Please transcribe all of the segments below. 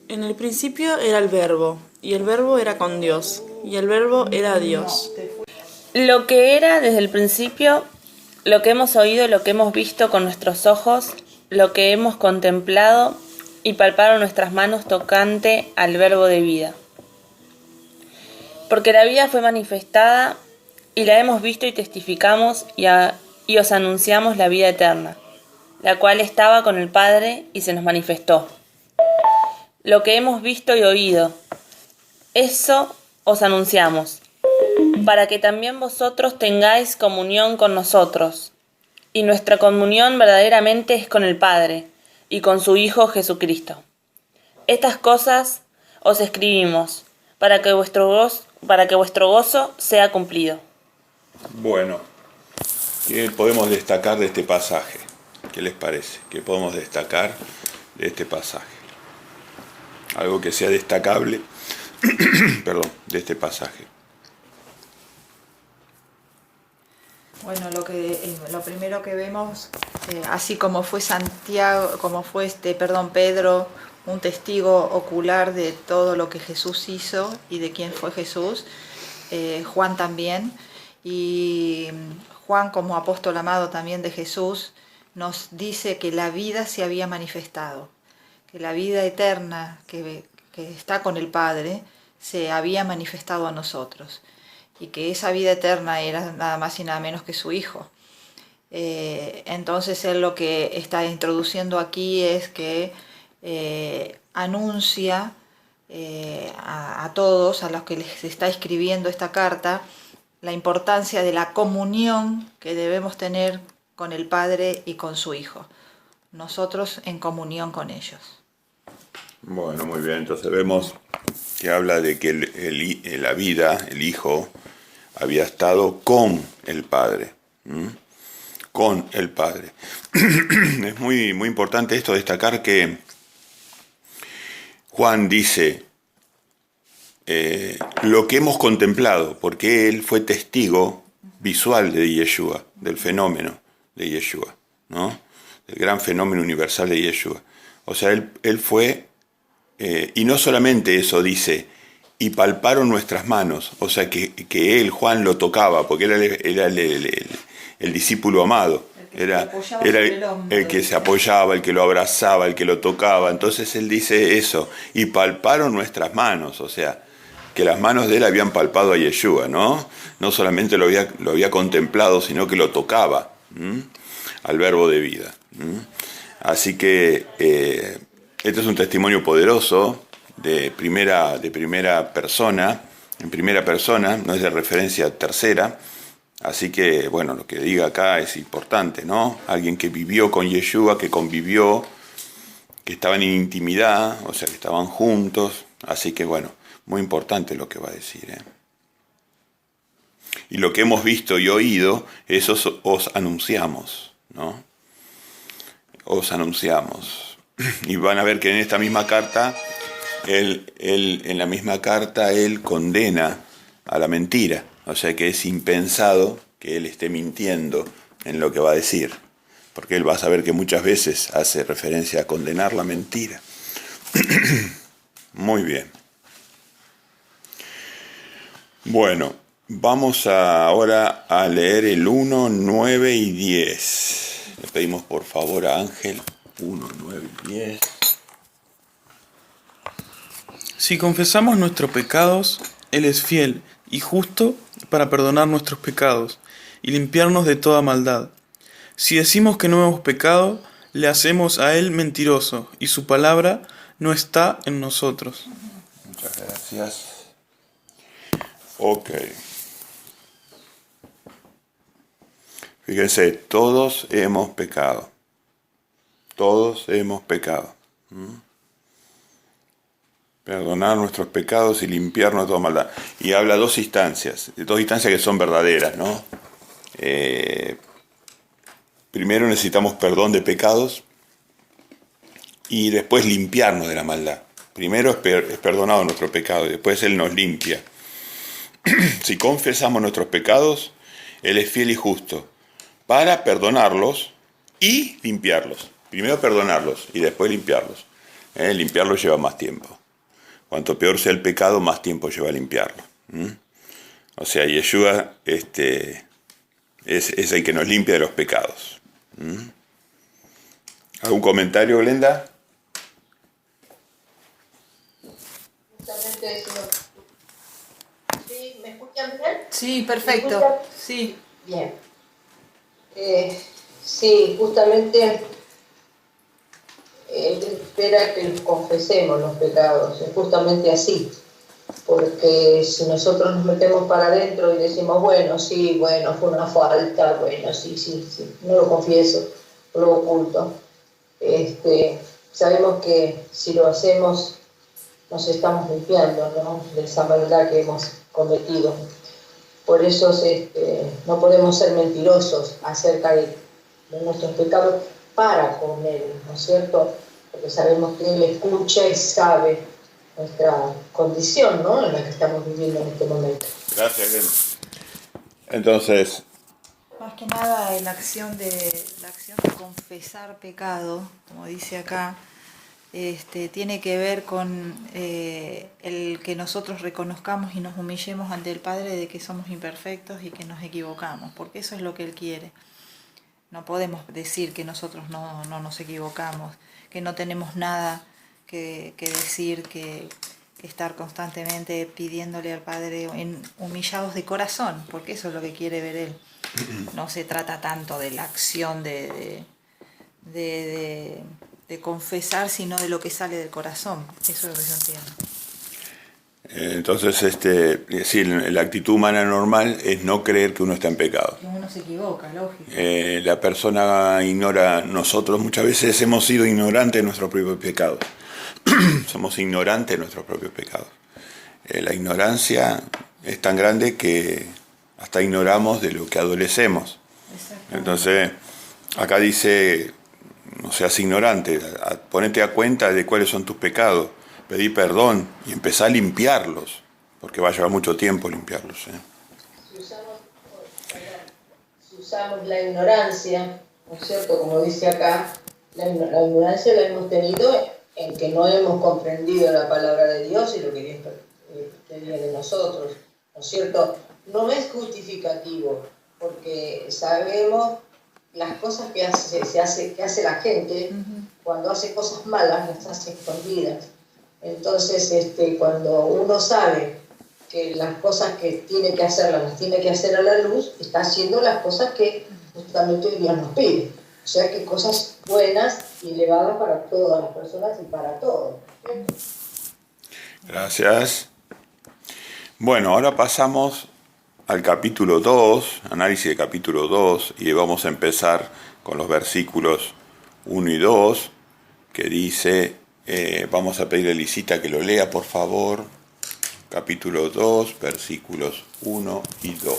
En el principio era el Verbo, y el Verbo era con Dios, y el Verbo era Dios. Lo que era desde el principio, lo que hemos oído, lo que hemos visto con nuestros ojos, lo que hemos contemplado y palparon nuestras manos tocante al Verbo de vida. Porque la vida fue manifestada y la hemos visto y testificamos y os anunciamos la vida eterna, la cual estaba con el Padre y se nos manifestó. Lo que hemos visto y oído, eso os anunciamos, para que también vosotros tengáis comunión con nosotros. Y nuestra comunión verdaderamente es con el Padre y con su Hijo Jesucristo. Estas cosas os escribimos para que vuestro gozo sea cumplido. Bueno, ¿qué podemos destacar de este pasaje? ¿Qué les parece? ¿Qué podemos destacar de este pasaje? Algo que sea destacable, perdón, de este pasaje. Bueno, lo primero que vemos, así como fue Pedro, un testigo ocular de todo lo que Jesús hizo y de quién fue Jesús, Juan también, y Juan, como apóstol amado también de Jesús, nos dice que la vida se había manifestado, que la vida eterna que está con el Padre se había manifestado a nosotros, y que esa vida eterna era nada más y nada menos que su Hijo. Entonces él lo que está introduciendo aquí es que anuncia a todos, a los que les está escribiendo esta carta, la importancia de la comunión que debemos tener con el Padre y con su Hijo. Nosotros en comunión con ellos. Bueno, muy bien, entonces vemos que habla de que la vida, el Hijo, había estado con el Padre. Con el Padre. Es muy, muy importante esto, destacar que Juan dice lo que hemos contemplado, porque él fue testigo visual de Yeshua, del fenómeno de Yeshua, ¿no? Del gran fenómeno universal de Yeshua. O sea, él fue, y no solamente eso dice, y palparon nuestras manos, o sea que él, Juan, lo tocaba, porque era el discípulo amado, era el que se apoyaba, el que lo abrazaba, el que lo tocaba. Entonces él dice eso, y palparon nuestras manos, o sea, que las manos de él habían palpado a Yeshua, ¿no? No solamente lo había contemplado, sino que lo tocaba, al Verbo de vida. Así que este es un testimonio poderoso, de primera persona, en primera persona, no es de referencia tercera. Así que, bueno, lo que diga acá es importante, ¿no? Alguien que vivió con Yeshua, que convivió, que estaban en intimidad, o sea, que estaban juntos. Así que, bueno, muy importante lo que va a decir, ¿eh? Y lo que hemos visto y oído, eso os anunciamos, ¿no? Os anunciamos. Y van a ver que en esta misma carta, en la misma carta, él condena a la mentira. O sea que es impensado que él esté mintiendo en lo que va a decir, porque él va a saber que muchas veces hace referencia a condenar la mentira. Muy bien. Bueno, vamos ahora a leer el 1, 9 y 10. Le pedimos por favor a Ángel 1, 9 y 10. Si confesamos nuestros pecados, Él es fiel y justo para perdonar nuestros pecados y limpiarnos de toda maldad. Si decimos que no hemos pecado, le hacemos a Él mentiroso y su palabra no está en nosotros. Muchas gracias. Ok. Fíjense, todos hemos pecado. Todos hemos pecado. Perdonar nuestros pecados y limpiarnos de toda maldad. Y habla dos instancias que son verdaderas, ¿no? Primero necesitamos perdón de pecados y después limpiarnos de la maldad. Primero es perdonado nuestro pecado y después Él nos limpia. Si confesamos nuestros pecados, Él es fiel y justo para perdonarlos y limpiarlos. Primero perdonarlos y después limpiarlos. Limpiarlo lleva más tiempo. Cuanto peor sea el pecado, más tiempo lleva a limpiarlo. O sea, Yeshua es el que nos limpia de los pecados. ¿Algún comentario, Glenda? Justamente eso. ¿Sí? ¿Me escuchan bien? Sí, perfecto. ¿Me escuchan? Sí. Bien. Sí, justamente Él espera que confesemos los pecados. Es justamente así. Porque si nosotros nos metemos para adentro y decimos, bueno, sí, bueno, fue una falta, bueno, sí, no lo confieso, no lo oculto. Sabemos que si lo hacemos nos estamos limpiando, ¿no?, de esa maldad que hemos cometido. Por eso no podemos ser mentirosos acerca de nuestros pecados para con Él, ¿no es cierto? Porque sabemos que Él escucha y sabe nuestra condición, ¿no?, en la que estamos viviendo en este momento. Gracias, Glenda. Entonces, Más que nada la acción de confesar pecado, como dice acá, tiene que ver con el que nosotros reconozcamos y nos humillemos ante el Padre de que somos imperfectos y que nos equivocamos, porque eso es lo que Él quiere. No podemos decir que nosotros no nos equivocamos, que no tenemos nada que decir, que estar constantemente pidiéndole al Padre humillados de corazón, porque eso es lo que quiere ver Él. No se trata tanto de la acción de confesar, sino de lo que sale del corazón. Eso es lo que yo entiendo. entonces sí, la actitud humana normal es no creer que uno está en pecado. Que uno se equivoca, lógico. La persona ignora, nosotros muchas veces hemos sido ignorantes de nuestros propios pecados. Somos ignorantes de nuestros propios pecados. La ignorancia es tan grande que hasta ignoramos de lo que adolecemos. Entonces, acá dice, no seas ignorante, ponete a cuenta de cuáles son tus pecados, pedí perdón y empezá a limpiarlos, porque va a llevar mucho tiempo limpiarlos. Si usamos la ignorancia, ¿no es cierto?, como dice acá, la ignorancia la hemos tenido en que no hemos comprendido la palabra de Dios y lo que Dios pedía de nosotros, ¿no es cierto? No es justificativo, porque sabemos las cosas que hace la gente. Cuando hace cosas malas, las hace escondidas. Entonces, cuando uno sabe que las cosas que tiene que hacer las tiene que hacer a la luz, está haciendo las cosas que justamente Dios nos pide. O sea, que cosas buenas y elevadas para todas las personas y para todos. Gracias. Bueno, ahora pasamos al capítulo 2, análisis del capítulo 2, y vamos a empezar con los versículos 1 y 2, que dice, vamos a pedirle a Lisita que lo lea, por favor, capítulo 2, versículos 1 y 2.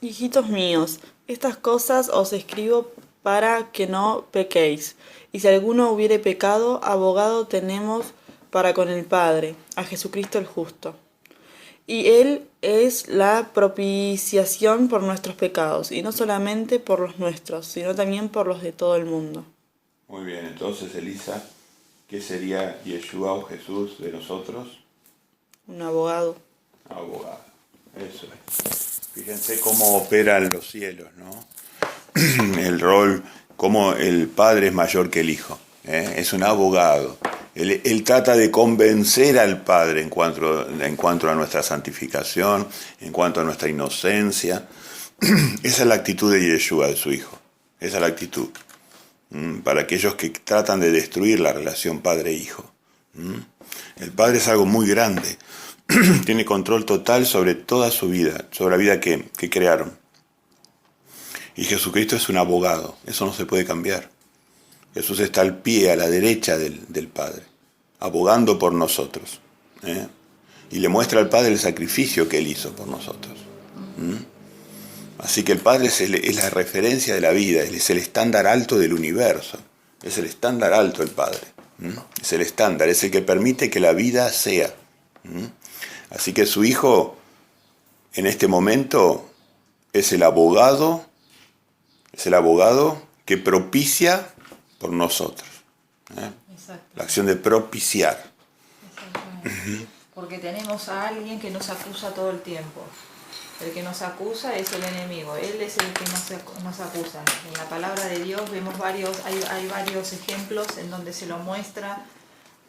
Hijitos míos, estas cosas os escribo para que no pequéis. Y si alguno hubiere pecado, abogado tenemos para con el Padre, a Jesucristo el justo. Y Él es la propiciación por nuestros pecados, y no solamente por los nuestros, sino también por los de todo el mundo. Muy bien, entonces, Elisa, ¿qué sería Yeshua o Jesús de nosotros? Un abogado. Abogado, eso es. Fíjense cómo operan los cielos, ¿no? El rol, cómo el Padre es mayor que el Hijo, ¿eh? Es un abogado. Él trata de convencer al Padre en cuanto a nuestra santificación, en cuanto a nuestra inocencia. Esa es la actitud de Yeshua, de su Hijo. Esa es la actitud. Para aquellos que tratan de destruir la relación Padre-Hijo. El Padre es algo muy grande. Tiene control total sobre toda su vida, sobre la vida que crearon. Y Jesucristo es un abogado, eso no se puede cambiar. Jesús está al pie, a la derecha del Padre, abogando por nosotros. Y le muestra al Padre el sacrificio que Él hizo por nosotros. Así que el Padre es la referencia de la vida, es el estándar alto del universo. Es el estándar alto el Padre. Es el estándar, es el que permite que la vida sea. Así que su Hijo, en este momento, es el abogado que propicia por nosotros. Exacto. La acción de propiciar. Exactamente. Porque tenemos a alguien que nos acusa todo el tiempo. El que nos acusa es el enemigo, él es el que nos acusa. En la palabra de Dios vemos hay varios ejemplos en donde se lo muestra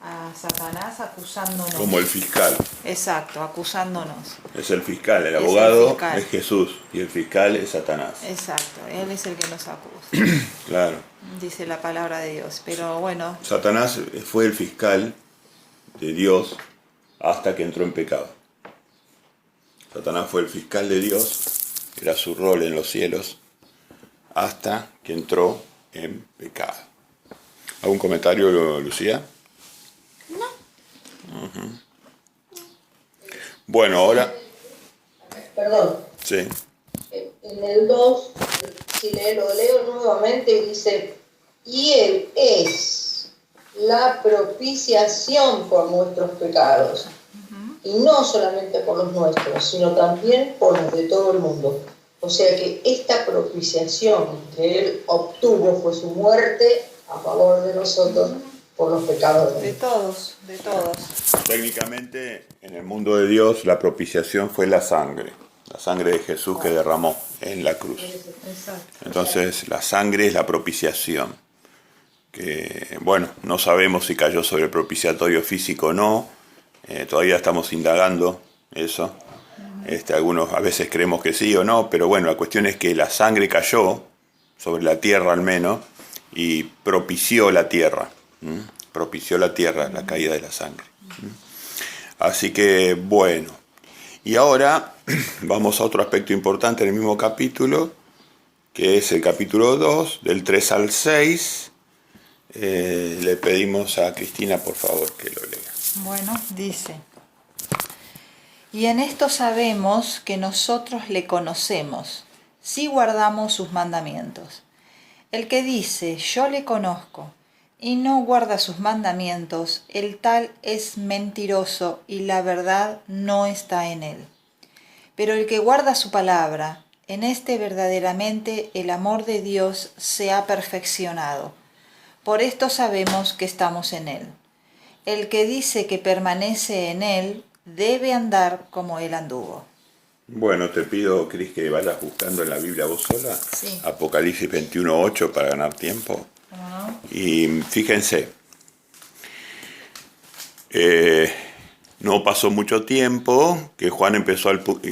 a Satanás acusándonos. Como el fiscal. Exacto, acusándonos. Es el fiscal, el Es el abogado fiscal. es Jesús y el fiscal es Satanás. Exacto, él es el que nos acusa, Claro. dice la palabra de Dios. Pero bueno, Satanás fue el fiscal de Dios hasta que entró en pecado. Satanás fue el fiscal de Dios, era su rol en los cielos, hasta que entró en pecado. ¿Algún comentario, Lucía? No. Bueno, ahora... Perdón, Sí. en el 2, si lo leo nuevamente, dice, y Él es la propiciación por nuestros pecados, y no solamente por los nuestros, sino también por los de todo el mundo. O sea que esta propiciación que Él obtuvo fue su muerte a favor de nosotros por los pecados de de Él. todos, de todos. Técnicamente, en el mundo de Dios, la propiciación fue la sangre de Jesús que derramó en la cruz. Exacto. Entonces, la sangre es la propiciación. Que, bueno, no sabemos si cayó sobre el propiciatorio físico o no. Todavía estamos indagando eso. Algunos a veces creemos que sí o no, pero bueno, la cuestión es que la sangre cayó sobre la tierra al menos y propició la tierra. Propició la tierra, la caída de la sangre. Así que, bueno. Y ahora vamos a otro aspecto importante en el mismo capítulo, que es el capítulo 2, del 3 al 6. Le pedimos a Cristina, por favor, que lo lea. Bueno, dice, y en esto sabemos que nosotros le conocemos, si guardamos sus mandamientos. El que dice, yo le conozco, y no guarda sus mandamientos, el tal es mentiroso, y la verdad no está en él. Pero el que guarda su palabra, en este verdaderamente el amor de Dios se ha perfeccionado. Por esto sabemos que estamos en él. El que dice que permanece en él debe andar como él anduvo. Bueno, te pido, Cris, que vayas buscando en la Biblia vos sola. Sí. Apocalipsis 21:8 para ganar tiempo. ¿Cómo no? Y fíjense, no pasó mucho tiempo que Juan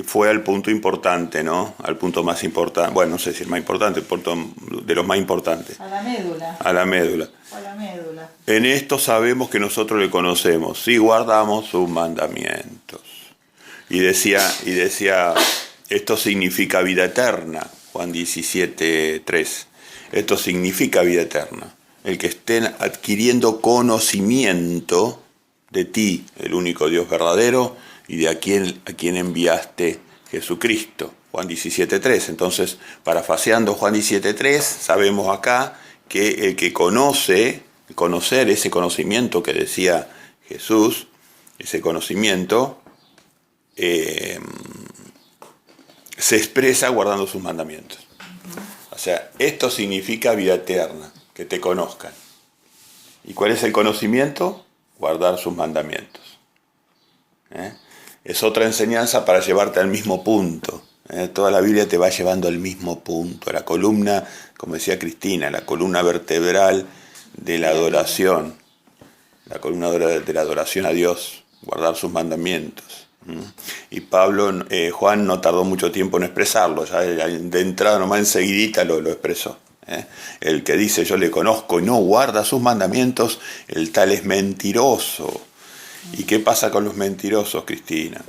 fue al punto importante, ¿no? Al punto más importante, bueno, no sé si el más importante, el punto de los más importantes. A la médula. A la médula. A la médula. En esto sabemos que nosotros le conocemos, si guardamos sus mandamientos. Y decía, esto significa vida eterna, Juan 17:3. Esto significa vida eterna. El que estén adquiriendo conocimiento de ti, el único Dios verdadero, y de a quien enviaste Jesucristo. Juan 17:3. Entonces, parafaseando Juan 17:3, sabemos acá que el que conocer ese conocimiento que decía Jesús, ese conocimiento, se expresa guardando sus mandamientos. O sea, esto significa vida eterna, que te conozcan. ¿Y cuál es el conocimiento? Guardar sus mandamientos. Es otra enseñanza para llevarte al mismo punto. Toda la Biblia te va llevando al mismo punto. La columna, como decía Cristina, la columna vertebral de la adoración. La columna de la adoración a Dios. Guardar sus mandamientos. Y Juan no tardó mucho tiempo en expresarlo. Ya de entrada nomás enseguidita lo expresó. El que dice yo le conozco y no guarda sus mandamientos, el tal es mentiroso. ¿Y qué pasa con los mentirosos, Cristina?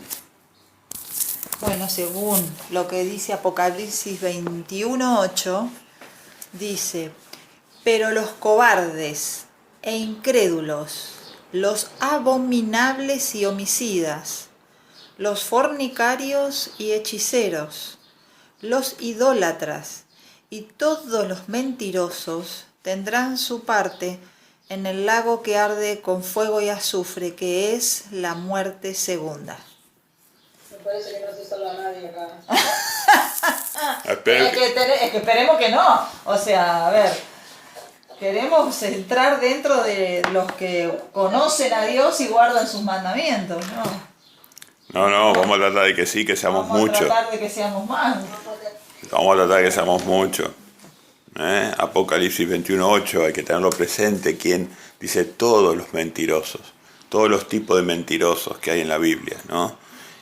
Bueno, según lo que dice Apocalipsis 21:8, dice, pero los cobardes e incrédulos, los abominables y homicidas, los fornicarios y hechiceros, los idólatras y todos los mentirosos tendrán su parte en el lago que arde con fuego y azufre, que es la muerte segunda. Me parece que no se salva nadie acá. Espero Es que esperemos que no. O sea, a ver, queremos entrar dentro de los que conocen a Dios y guardan sus mandamientos, ¿no? No, vamos a tratar de que sí, que seamos muchos. Vamos a tratar de que seamos más. Vamos a tratar de que seamos muchos. Apocalipsis 21:8, hay que tenerlo presente, quien dice todos los mentirosos, todos los tipos de mentirosos que hay en la Biblia, ¿no?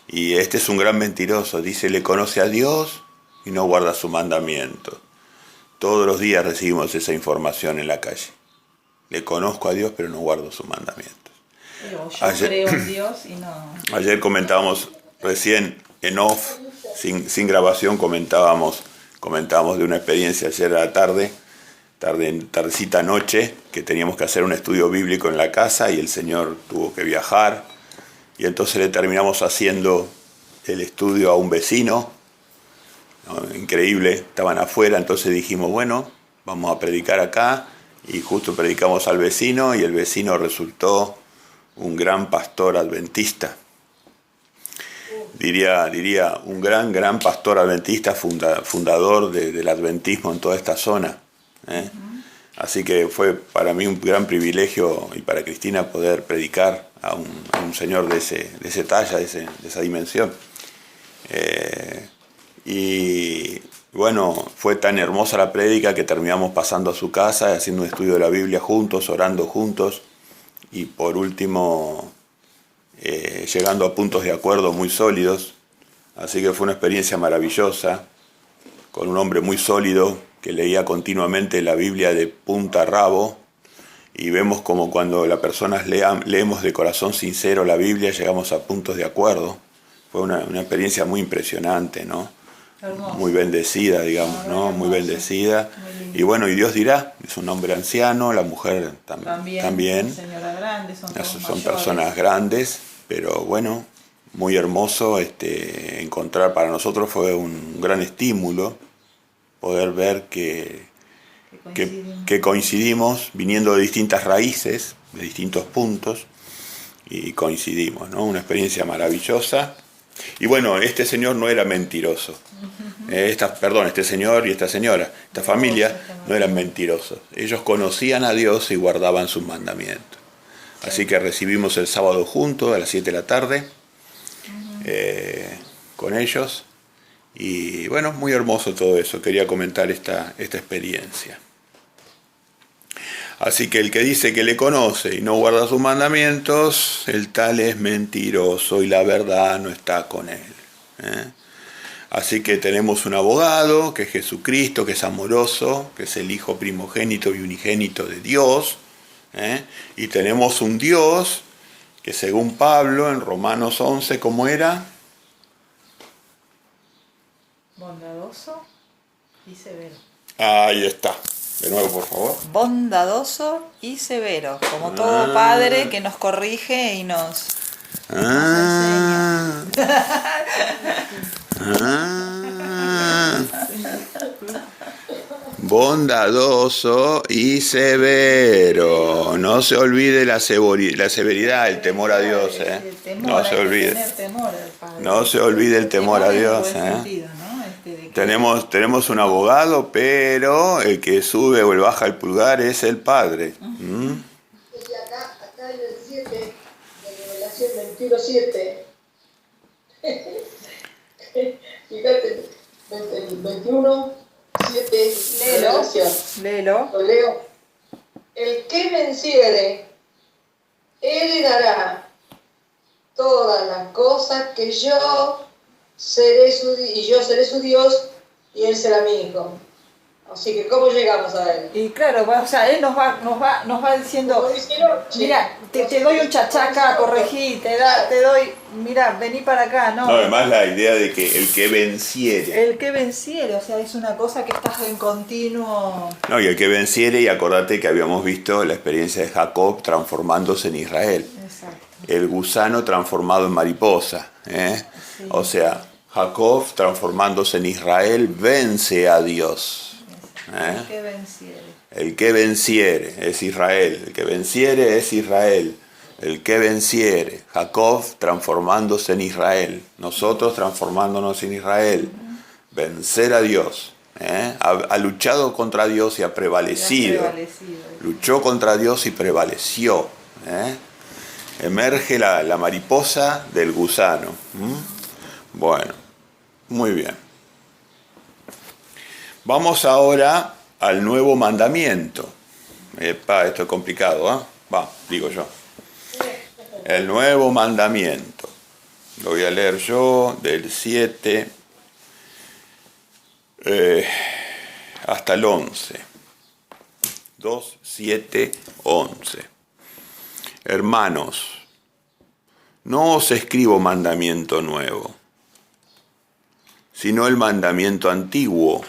Y este es un gran mentiroso, dice, le conoce a Dios y no guarda su mandamiento. Todos los días recibimos esa información en la calle. Le conozco a Dios, pero no guardo sus mandamientos. Yo creo en Dios y no... Ayer comentábamos, recién en off, sin grabación, comentábamos de una experiencia ayer a la tardecita noche, que teníamos que hacer un estudio bíblico en la casa y el señor tuvo que viajar. Y entonces le terminamos haciendo el estudio a un vecino, ¿no? Increíble, estaban afuera, entonces dijimos, bueno, vamos a predicar acá, y justo predicamos al vecino, y el vecino resultó un gran pastor adventista. Diría un gran pastor adventista, fundador del adventismo en toda esta zona. Así que fue para mí un gran privilegio, y para Cristina, poder predicar a un señor de ese talla, de esa dimensión. Y bueno, fue tan hermosa la prédica que terminamos pasando a su casa, haciendo un estudio de la Biblia juntos, orando juntos, y por último llegando a puntos de acuerdo muy sólidos. Así que fue una experiencia maravillosa, con un hombre muy sólido que leía continuamente la Biblia de punta a rabo, y vemos como cuando las personas leemos de corazón sincero la Biblia, llegamos a puntos de acuerdo. Fue una experiencia muy impresionante, ¿no? Hermoso. Muy bendecida, digamos, ¿no? Muy bendecida. Y bueno, y Dios dirá, es un hombre anciano, la mujer también. Señora grande, son personas grandes, pero bueno, muy hermoso encontrar. Para nosotros fue un gran estímulo poder ver que coincidimos, viniendo de distintas raíces, de distintos puntos, y coincidimos, ¿no? Una experiencia maravillosa. Y bueno, este señor no era mentiroso. Este señor y esta señora, esta familia, no eran mentirosos. Ellos conocían a Dios y guardaban sus mandamientos. Así que recibimos el sábado juntos a las 7 de la tarde con ellos. Y bueno, muy hermoso todo eso. Quería comentar esta experiencia. Así que el que dice que le conoce y no guarda sus mandamientos, el tal es mentiroso y la verdad no está con él. Así que tenemos un abogado, que es Jesucristo, que es amoroso, que es el Hijo primogénito y unigénito de Dios. Y tenemos un Dios que, según Pablo en Romanos 11, ¿cómo era? Bondadoso y severo. Ahí está. De nuevo, por favor. Bondadoso y severo, como todo padre que nos corrige y nos enseña. Bondadoso y severo. No se olvide la severidad, el temor a Dios. No se olvide. No se olvide el temor a Dios. Tenemos un abogado, pero el que sube o el baja el pulgar es el Padre. Y acá en el 7, de Revelación 21:7, fíjate, el 21:7, Léelo. lo leo. El que venciere, él dará todas las cosas que yo seré su Dios y él será mi hijo. Así que ¿cómo llegamos a él? Y claro, o sea, él nos va diciendo, mira, te doy un chachaca, corregí, te doy, mira, vení para acá, ¿no? No, además la idea de que el que venciere. El que venciere, o sea, es una cosa que estás en continuo. No, y el que venciere, y acordate que habíamos visto la experiencia de Jacob transformándose en Israel. Exacto. El gusano transformado en mariposa. Sí. O sea, Jacob transformándose en Israel vence a Dios. El que venciere. El que venciere es Israel. El que venciere es Israel. El que venciere. Jacob transformándose en Israel. Nosotros transformándonos en Israel. Vencer a Dios. Ha luchado contra Dios y ha prevalecido. Luchó contra Dios y prevaleció. Emerge la mariposa del gusano. Bueno, muy bien. Vamos ahora al nuevo mandamiento. Esto es complicado, digo yo. El nuevo mandamiento. Lo voy a leer yo del 7 hasta el 11. 2, 7, 11. Hermanos, no os escribo mandamiento nuevo, sino el mandamiento antiguo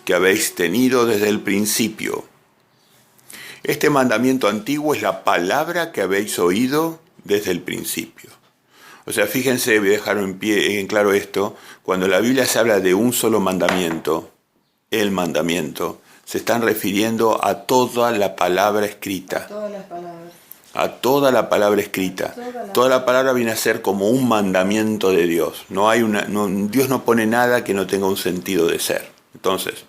que habéis tenido desde el principio. Este mandamiento antiguo es la palabra que habéis oído desde el principio. O sea, fíjense, voy a dejar en claro esto, cuando la Biblia se habla de un solo mandamiento, el mandamiento, se están refiriendo a toda la palabra escrita. A toda la palabra escrita. Toda la palabra viene a ser como un mandamiento de Dios. Dios no pone nada que no tenga un sentido de ser. Entonces,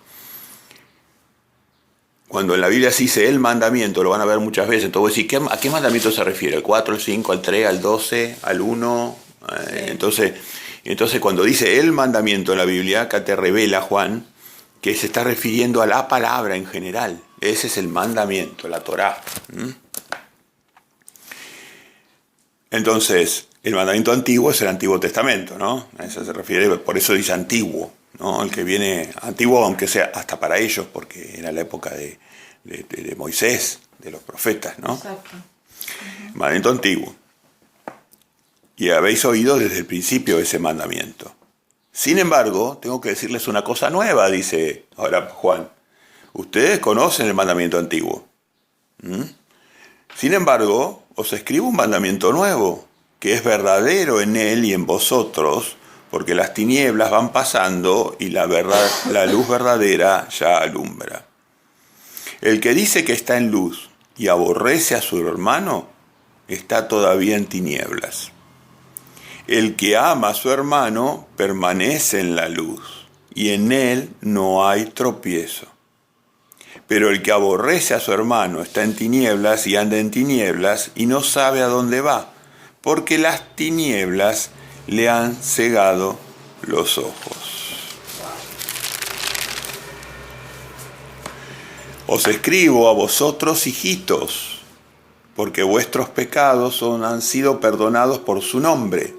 cuando en la Biblia se dice el mandamiento, lo van a ver muchas veces, entonces decir, ¿a qué mandamiento se refiere? ¿Al 4, al 5, al 3, al 12, al 1? Entonces, cuando dice el mandamiento en la Biblia, acá te revela Juan que se está refiriendo a la palabra en general. Ese es el mandamiento, la Torá. Entonces, el mandamiento antiguo es el Antiguo Testamento, ¿no? A eso se refiere, por eso dice antiguo, ¿no? El que viene antiguo, aunque sea hasta para ellos, porque era la época de Moisés, de los profetas, ¿no? Exacto. Mandamiento antiguo. Y habéis oído desde el principio ese mandamiento. Sin embargo, tengo que decirles una cosa nueva, dice ahora Juan. Ustedes conocen el mandamiento antiguo. Sin embargo, os escribo un mandamiento nuevo, que es verdadero en él y en vosotros, porque las tinieblas van pasando y la luz verdadera ya alumbra. El que dice que está en luz y aborrece a su hermano, está todavía en tinieblas. El que ama a su hermano permanece en la luz, y en él no hay tropiezo. Pero el que aborrece a su hermano está en tinieblas y anda en tinieblas y no sabe a dónde va, porque las tinieblas le han cegado los ojos. Os escribo a vosotros, hijitos, porque vuestros pecados han sido perdonados por su nombre.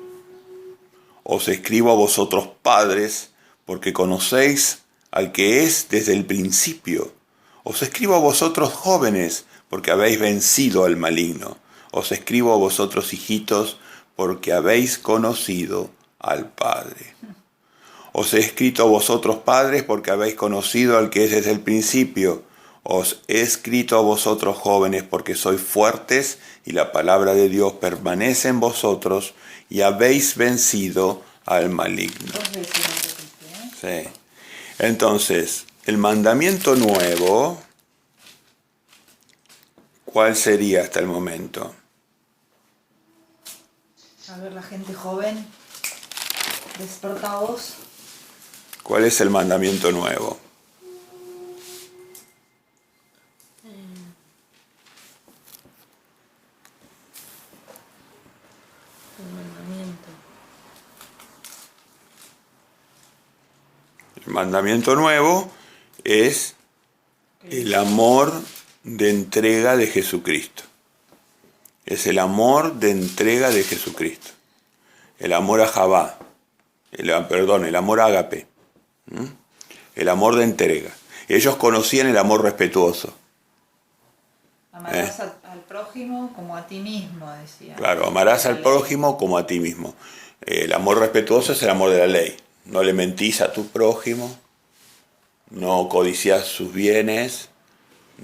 Os escribo a vosotros, padres, porque conocéis al que es desde el principio. Os escribo a vosotros, jóvenes, porque habéis vencido al maligno. Os escribo a vosotros, hijitos, porque habéis conocido al Padre. Os he escrito a vosotros, padres, porque habéis conocido al que es desde el principio. Os he escrito a vosotros, jóvenes, porque sois fuertes y la palabra de Dios permanece en vosotros y habéis vencido al maligno. Sí. Entonces, el mandamiento nuevo, ¿cuál sería hasta el momento? A ver, la gente joven, despertaos. ¿Cuál es el mandamiento nuevo? El mandamiento nuevo es el amor de entrega de Jesucristo. Es el amor de entrega de Jesucristo. El amor a Javá. El amor ágape. El amor de entrega. Ellos conocían el amor respetuoso. Amarás al prójimo como a ti mismo, decía. Claro, amarás al prójimo como a ti mismo. El amor respetuoso es el amor de la ley. No le mentís a tu prójimo, no codiciás sus bienes,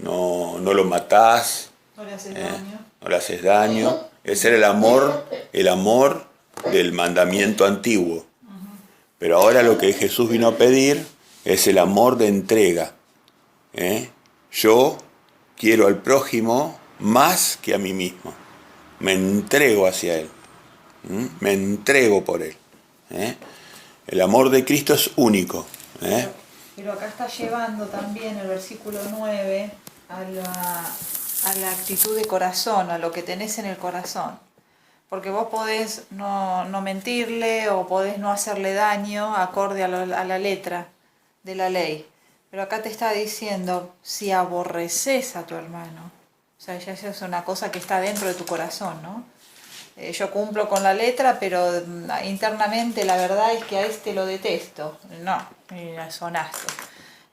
no lo matás, No le haces daño. no le haces daño. Ese era el amor del mandamiento antiguo. Pero ahora lo que Jesús vino a pedir es el amor de entrega. Yo quiero al prójimo más que a mí mismo. Me entrego hacia él. Me entrego por él. El amor de Cristo es único. Pero acá está llevando también el versículo 9 a la actitud de corazón, a lo que tenés en el corazón. Porque vos podés no mentirle o podés no hacerle daño acorde a la letra de la ley. Pero acá te está diciendo, si aborreces a tu hermano, o sea, ya es una cosa que está dentro de tu corazón, ¿no? Yo cumplo con la letra, pero internamente la verdad es que a este lo detesto. No, son asco.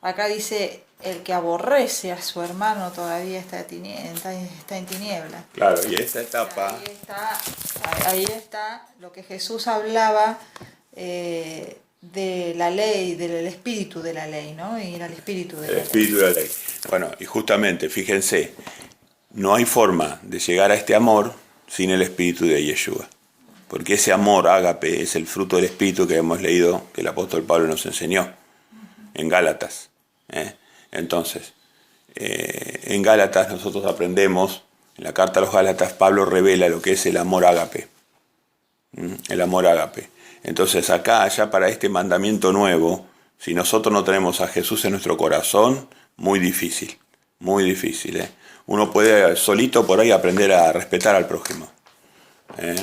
Acá dice, el que aborrece a su hermano todavía está en tinieblas. Claro, y esta etapa... Ahí está lo que Jesús hablaba de la ley, del espíritu de la ley, ¿no? Ir al espíritu de la ley. El espíritu de la ley. Bueno, y justamente, fíjense, no hay forma de llegar a este amor sin el espíritu de Yeshua. Porque ese amor, ágape, es el fruto del espíritu que hemos leído, que el apóstol Pablo nos enseñó en Gálatas. Entonces, en Gálatas nosotros aprendemos, en la carta a los Gálatas, Pablo revela lo que es el amor ágape. El amor ágape. Entonces acá, ya para este mandamiento nuevo, si nosotros no tenemos a Jesús en nuestro corazón, muy difícil, muy difícil. Uno puede solito por ahí aprender a respetar al prójimo.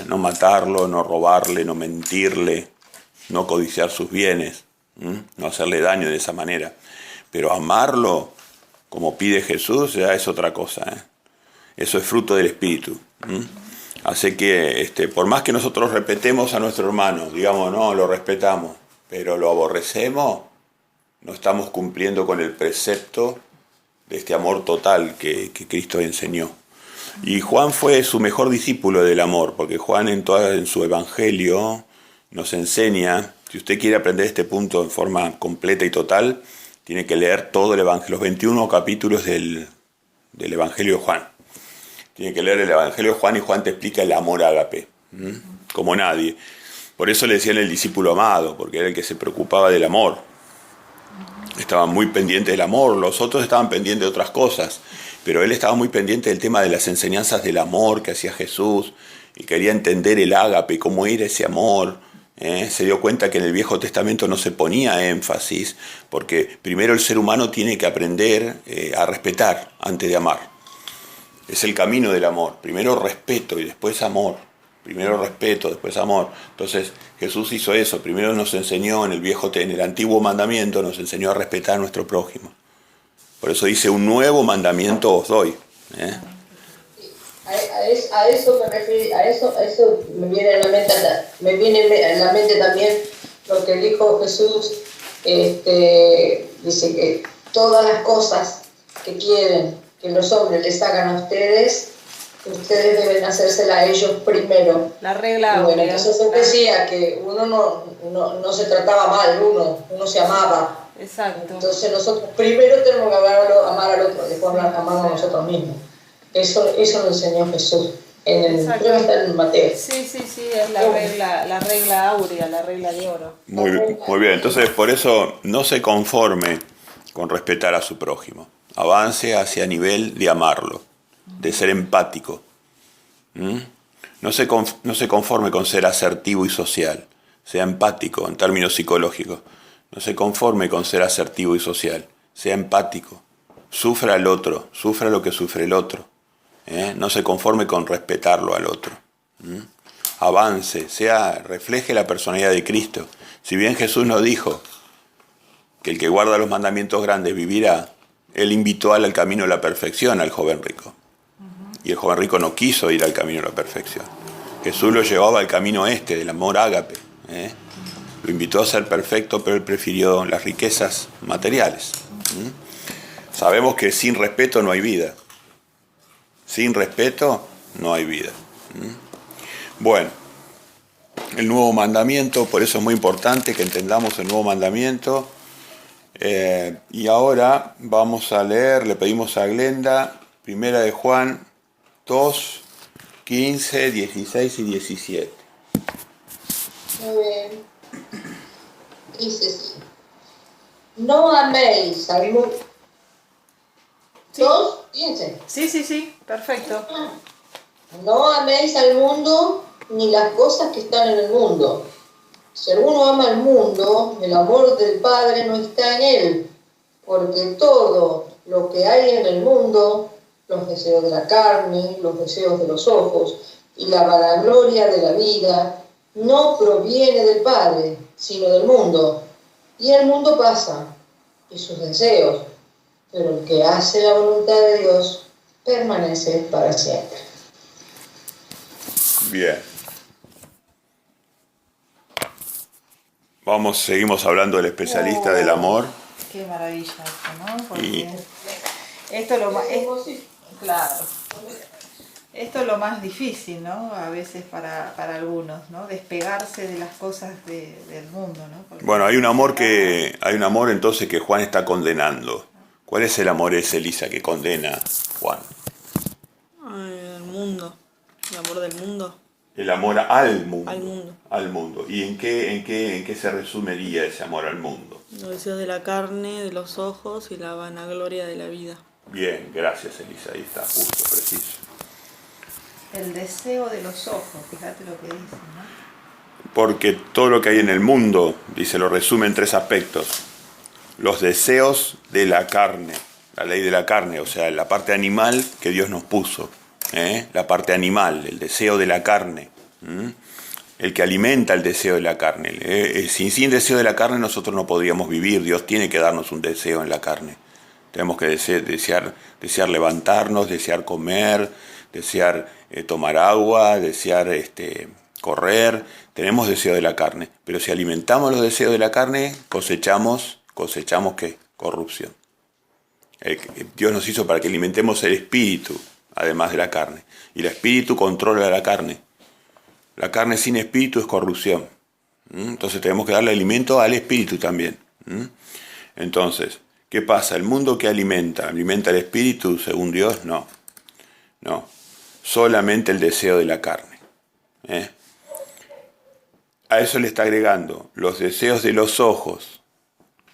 No matarlo, no robarle, no mentirle, no codiciar sus bienes, no hacerle daño de esa manera. Pero amarlo, como pide Jesús, ya es otra cosa. Eso es fruto del Espíritu. Así que, por más que nosotros respetemos a nuestro hermano, digamos, no, lo respetamos, pero lo aborrecemos, no estamos cumpliendo con el precepto de este amor total que Cristo enseñó. Y Juan fue su mejor discípulo del amor, porque Juan en su evangelio nos enseña, si usted quiere aprender este punto en forma completa y total, tiene que leer todo el evangelio, los 21 capítulos del evangelio de Juan. Tiene que leer el evangelio de Juan y Juan te explica el amor ágape, como nadie. Por eso le decían el discípulo amado, porque era el que se preocupaba del amor. Estaban muy pendientes del amor, los otros estaban pendientes de otras cosas, pero él estaba muy pendiente del tema de las enseñanzas del amor que hacía Jesús, y quería entender el ágape, cómo era ese amor. Se dio cuenta que en el Viejo Testamento no se ponía énfasis, porque primero el ser humano tiene que aprender a respetar antes de amar. Es el camino del amor, primero respeto y después amor. Primero respeto, después amor. Entonces Jesús hizo eso, primero nos enseñó en el antiguo mandamiento, nos enseñó a respetar a nuestro prójimo. Por eso dice, un nuevo mandamiento os doy. A eso me refiero, a eso me viene en la mente también lo que dijo Jesús. Dice que todas las cosas que quieren que los hombres les hagan a ustedes deben hacérsela a ellos primero. La regla. Y bueno, entonces él decía que uno no se trataba mal, uno se amaba. Exacto. Entonces nosotros primero tenemos que amar al otro, después amamos a nosotros mismos. Eso lo enseñó Jesús. Creo que está en Mateo. Sí, es la regla áurea, la regla de oro. Muy bien, entonces por eso no se conforme con respetar a su prójimo. Avance hacia nivel de amarlo, de ser empático. No se conforme con ser asertivo y social. Sea empático en términos psicológicos. No se conforme con ser asertivo y social. Sea empático. Sufra al otro. Sufra lo que sufre el otro. No se conforme con respetarlo al otro. Avance. Refleje la personalidad de Cristo. Si bien Jesús nos dijo que el que guarda los mandamientos grandes vivirá, Él invitó al camino de la perfección al joven rico. Y el joven rico no quiso ir al camino de la perfección. Jesús lo llevaba al camino del amor ágape. Lo invitó a ser perfecto, pero él prefirió las riquezas materiales. Sabemos que sin respeto no hay vida. Sin respeto no hay vida. Bueno, el nuevo mandamiento, por eso es muy importante que entendamos el nuevo mandamiento. Y ahora vamos a leer, le pedimos a Glenda, 1 de Juan 2, 15, 16 y 17. Muy bien. Dice así. No améis al mundo. ¿Dos? 15. Sí, perfecto. No améis al mundo ni las cosas que están en el mundo. Si alguno ama al mundo, el amor del Padre no está en él, porque todo lo que hay en el mundo, los deseos de la carne, los deseos de los ojos y la vanagloria de la vida, no proviene del Padre, sino del mundo. Y el mundo pasa, y sus deseos, pero el que hace la voluntad de Dios permanece para siempre. Bien. Seguimos hablando del especialista del amor. Qué maravilla esto, ¿no? Porque Y esto es lo más, claro. Esto es lo más difícil, ¿no? A veces para algunos, ¿no? Despegarse de las cosas del mundo, ¿no? Porque bueno, hay un amor entonces que Juan está condenando. ¿Cuál es el amor ese, Elisa, que condena Juan? Ay, el mundo. El amor del mundo. El amor al mundo. Al mundo. Al mundo. ¿Y en qué se resumiría ese amor al mundo? Los deseos de la carne, de los ojos y la vanagloria de la vida. Bien, gracias, Elisa. Ahí está, justo, preciso. el deseo de los ojos, fíjate lo que dice, ¿no? Porque todo lo que hay en el mundo, dice, lo resume en tres aspectos. Los deseos de la carne, la ley de la carne, o sea, la parte animal que Dios nos puso, la parte animal, el deseo de la carne, el que alimenta el deseo de la carne. Sin deseo de la carne nosotros no podríamos vivir. Dios tiene que darnos un deseo en la carne. Tenemos que desear levantarnos, desear comer, desear tomar agua, desear correr. Tenemos deseo de la carne, pero si alimentamos los deseos de la carne, cosechamos ¿qué? Corrupción. Dios nos hizo para que alimentemos el espíritu, además de la carne. Y el espíritu controla la carne. La carne sin espíritu es corrupción. Entonces tenemos que darle alimento al espíritu también. Entonces, ¿qué pasa? ¿El mundo que alimenta el espíritu según Dios? No. No. Solamente el deseo de la carne. A eso le está agregando los deseos de los ojos.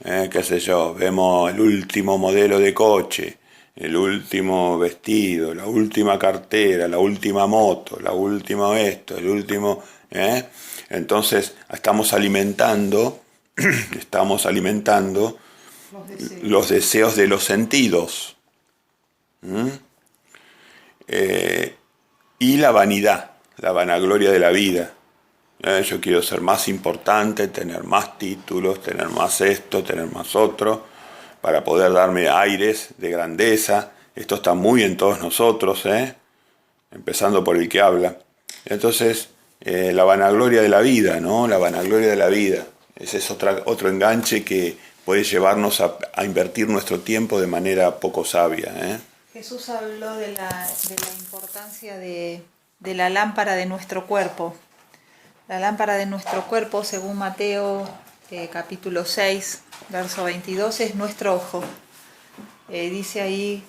Qué sé yo, vemos el último modelo de coche, el último vestido, la última cartera, la última moto, la última esto, el último... Entonces estamos alimentando los deseos de los sentidos. Y la vanidad, la vanagloria de la vida. Yo quiero ser más importante, tener más títulos, tener más esto, tener más otro, para poder darme aires de grandeza. Esto está muy en todos nosotros, empezando por el que habla. Entonces, la vanagloria de la vida, ¿no? La vanagloria de la vida. Ese es otro enganche que puede llevarnos a invertir nuestro tiempo de manera poco sabia. Jesús habló de la importancia de la lámpara de nuestro cuerpo. La lámpara de nuestro cuerpo, según Mateo capítulo 6, verso 22, es nuestro ojo. Dice ahí,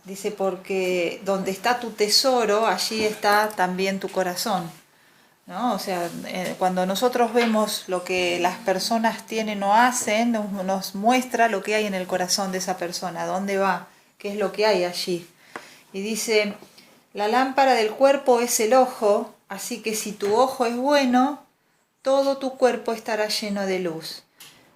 dice, porque donde está tu tesoro, allí está también tu corazón, ¿no? O sea, cuando nosotros vemos lo que las personas tienen o hacen, nos muestra lo que hay en el corazón de esa persona, dónde va, qué es lo que hay allí. Y dice... La lámpara del cuerpo es el ojo, así que si tu ojo es bueno, todo tu cuerpo estará lleno de luz.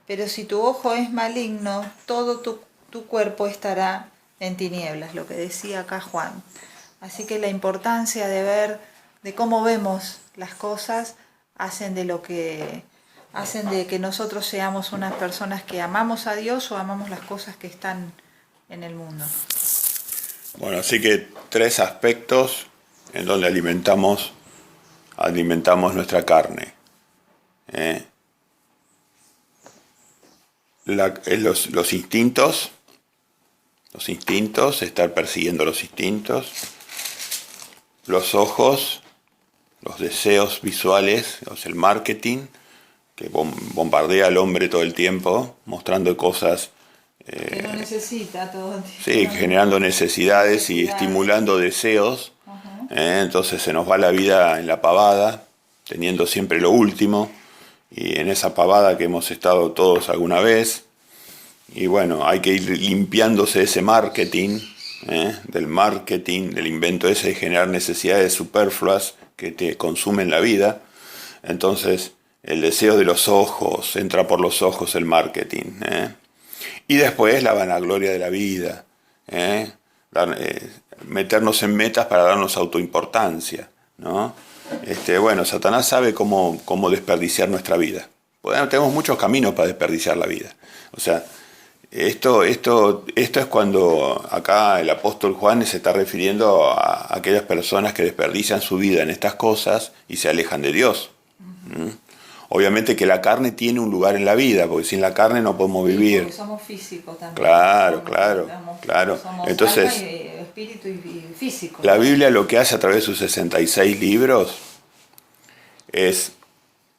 Pero si tu ojo es maligno, todo tu cuerpo estará en tinieblas, lo que decía acá Juan. Así que la importancia de ver, de cómo vemos las cosas, hacen de que nosotros seamos unas personas que amamos a Dios o amamos las cosas que están en el mundo. Bueno, así que 3 aspectos en donde alimentamos nuestra carne. Los instintos, estar persiguiendo los instintos, los ojos, los deseos visuales, el marketing, que bombardea al hombre todo el tiempo, mostrando cosas... que no necesita todo el tiempo. Sí, generando necesidades y estimulando deseos. Entonces se nos va la vida en la pavada, teniendo siempre lo último, y en esa pavada que hemos estado todos alguna vez. Y bueno, hay que ir limpiándose de ese marketing, del invento ese de generar necesidades superfluas que te consumen la vida. Entonces el deseo de los ojos, entra por los ojos el marketing. Y después la vanagloria de la vida, meternos en metas para darnos autoimportancia, ¿no? Bueno, Satanás sabe cómo desperdiciar nuestra vida. Bueno, tenemos muchos caminos para desperdiciar la vida. O sea, esto es cuando acá el apóstol Juan se está refiriendo a aquellas personas que desperdician su vida en estas cosas y se alejan de Dios. Obviamente que la carne tiene un lugar en la vida, porque sin la carne no podemos vivir. Porque somos físicos también. Claro. Somos Entonces, alma y espíritu y físico. la Biblia lo que hace a través de sus 66 libros es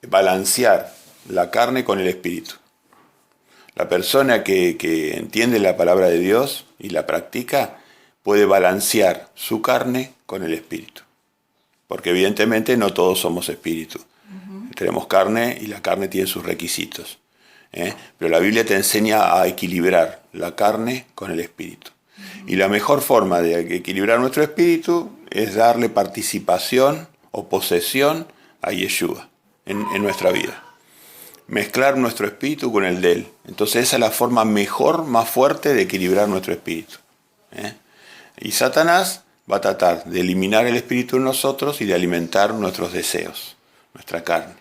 balancear la carne con el espíritu. La persona que entiende la palabra de Dios y la practica puede balancear su carne con el espíritu. Porque evidentemente no todos somos espíritu. Tenemos carne y la carne tiene sus requisitos. Pero la Biblia te enseña a equilibrar la carne con el espíritu. Y la mejor forma de equilibrar nuestro espíritu es darle participación o posesión a Yeshua en nuestra vida. Mezclar nuestro espíritu con el de Él. Entonces esa es la forma mejor, más fuerte de equilibrar nuestro espíritu. Y Satanás va a tratar de eliminar el espíritu en nosotros y de alimentar nuestros deseos, nuestra carne.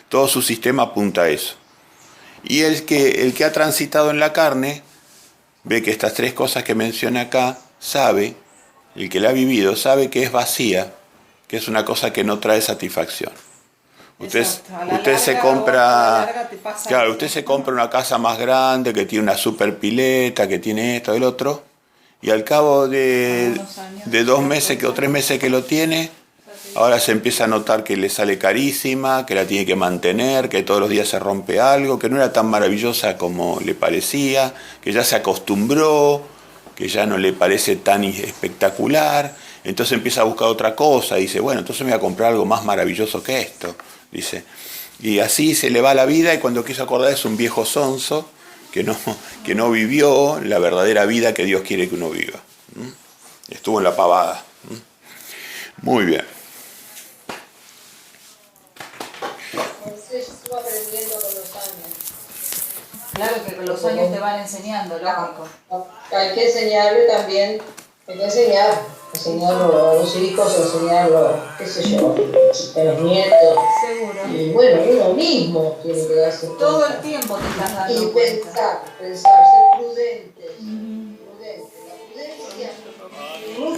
Todo su sistema apunta a eso. Y el que ha transitado en la carne ve que estas tres cosas que menciona acá, sabe, el que la ha vivido, sabe que es vacía, que es una cosa que no trae satisfacción. Usted se compra, claro, usted se compra una casa más grande, que tiene una super pileta, que tiene esto, el otro, y al cabo de 2 meses o 3 meses que lo tiene, ahora se empieza a notar que le sale carísima, que la tiene que mantener, que todos los días se rompe algo, que no era tan maravillosa como le parecía, que ya se acostumbró, que ya no le parece tan espectacular. Entonces empieza a buscar otra cosa y dice, bueno, entonces me voy a comprar algo más maravilloso que esto. Dice, y así se le va la vida y cuando quiso acordar es un viejo sonso que no vivió la verdadera vida que Dios quiere que uno viva. Estuvo en la pavada. Muy bien. Entonces estuvo aprendiendo con los años. Claro que con los años te van enseñando, lógico. Hay que enseñarle también, hay que enseñarlo a los hijos, enseñarlo, qué sé yo, a los nietos. Seguro. Y bueno, uno mismo tiene que darse cuenta. Todo el tiempo te estás dando Y cuenta. pensar, ser prudentes. La prudencia.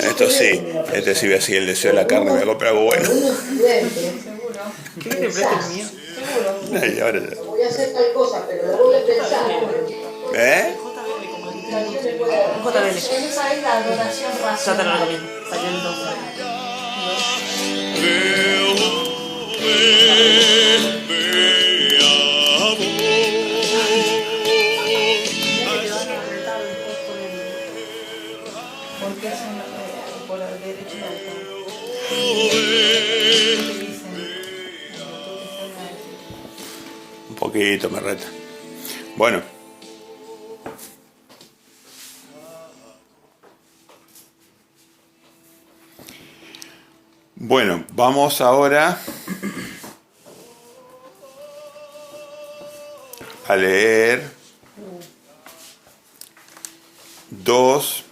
Esto sí, sí ve así el deseo de la carne, me voy a comprar algo bueno. Uno es prudente. Seguro. ¿Qué te presta el mío? Seguro. Ay, ahora ya. Voy a hacer tal cosa, pero lo voy a pensar. JBL. Esa es la adoración Ya te lo racional. recomiendo. Saqué el 12. Porque hacen por el derecho de autor. ¿Qué dicen? Un poquito me reta. Bueno. Bueno, vamos ahora a leer 2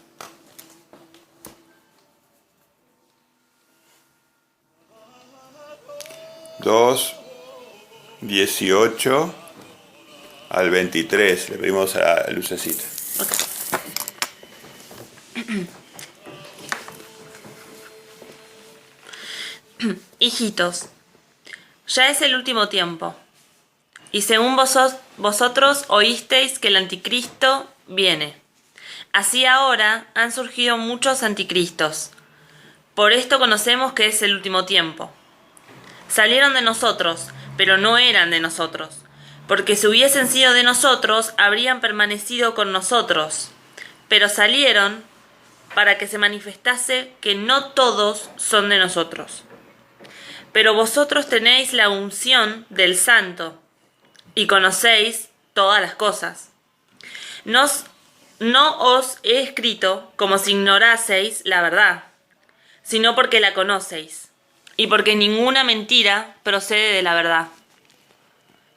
18 al 23. Le pedimos a Lucecita. Hijitos, ya es el último tiempo, y según vosotros oísteis que el anticristo viene. Así ahora han surgido muchos anticristos. Por esto conocemos que es el último tiempo. Salieron de nosotros, pero no eran de nosotros, porque si hubiesen sido de nosotros, habrían permanecido con nosotros. Pero salieron para que se manifestase que no todos son de nosotros. Pero vosotros tenéis la unción del Santo y conocéis todas las cosas. No os he escrito como si ignoraseis la verdad, sino porque la conocéis, y porque ninguna mentira procede de la verdad.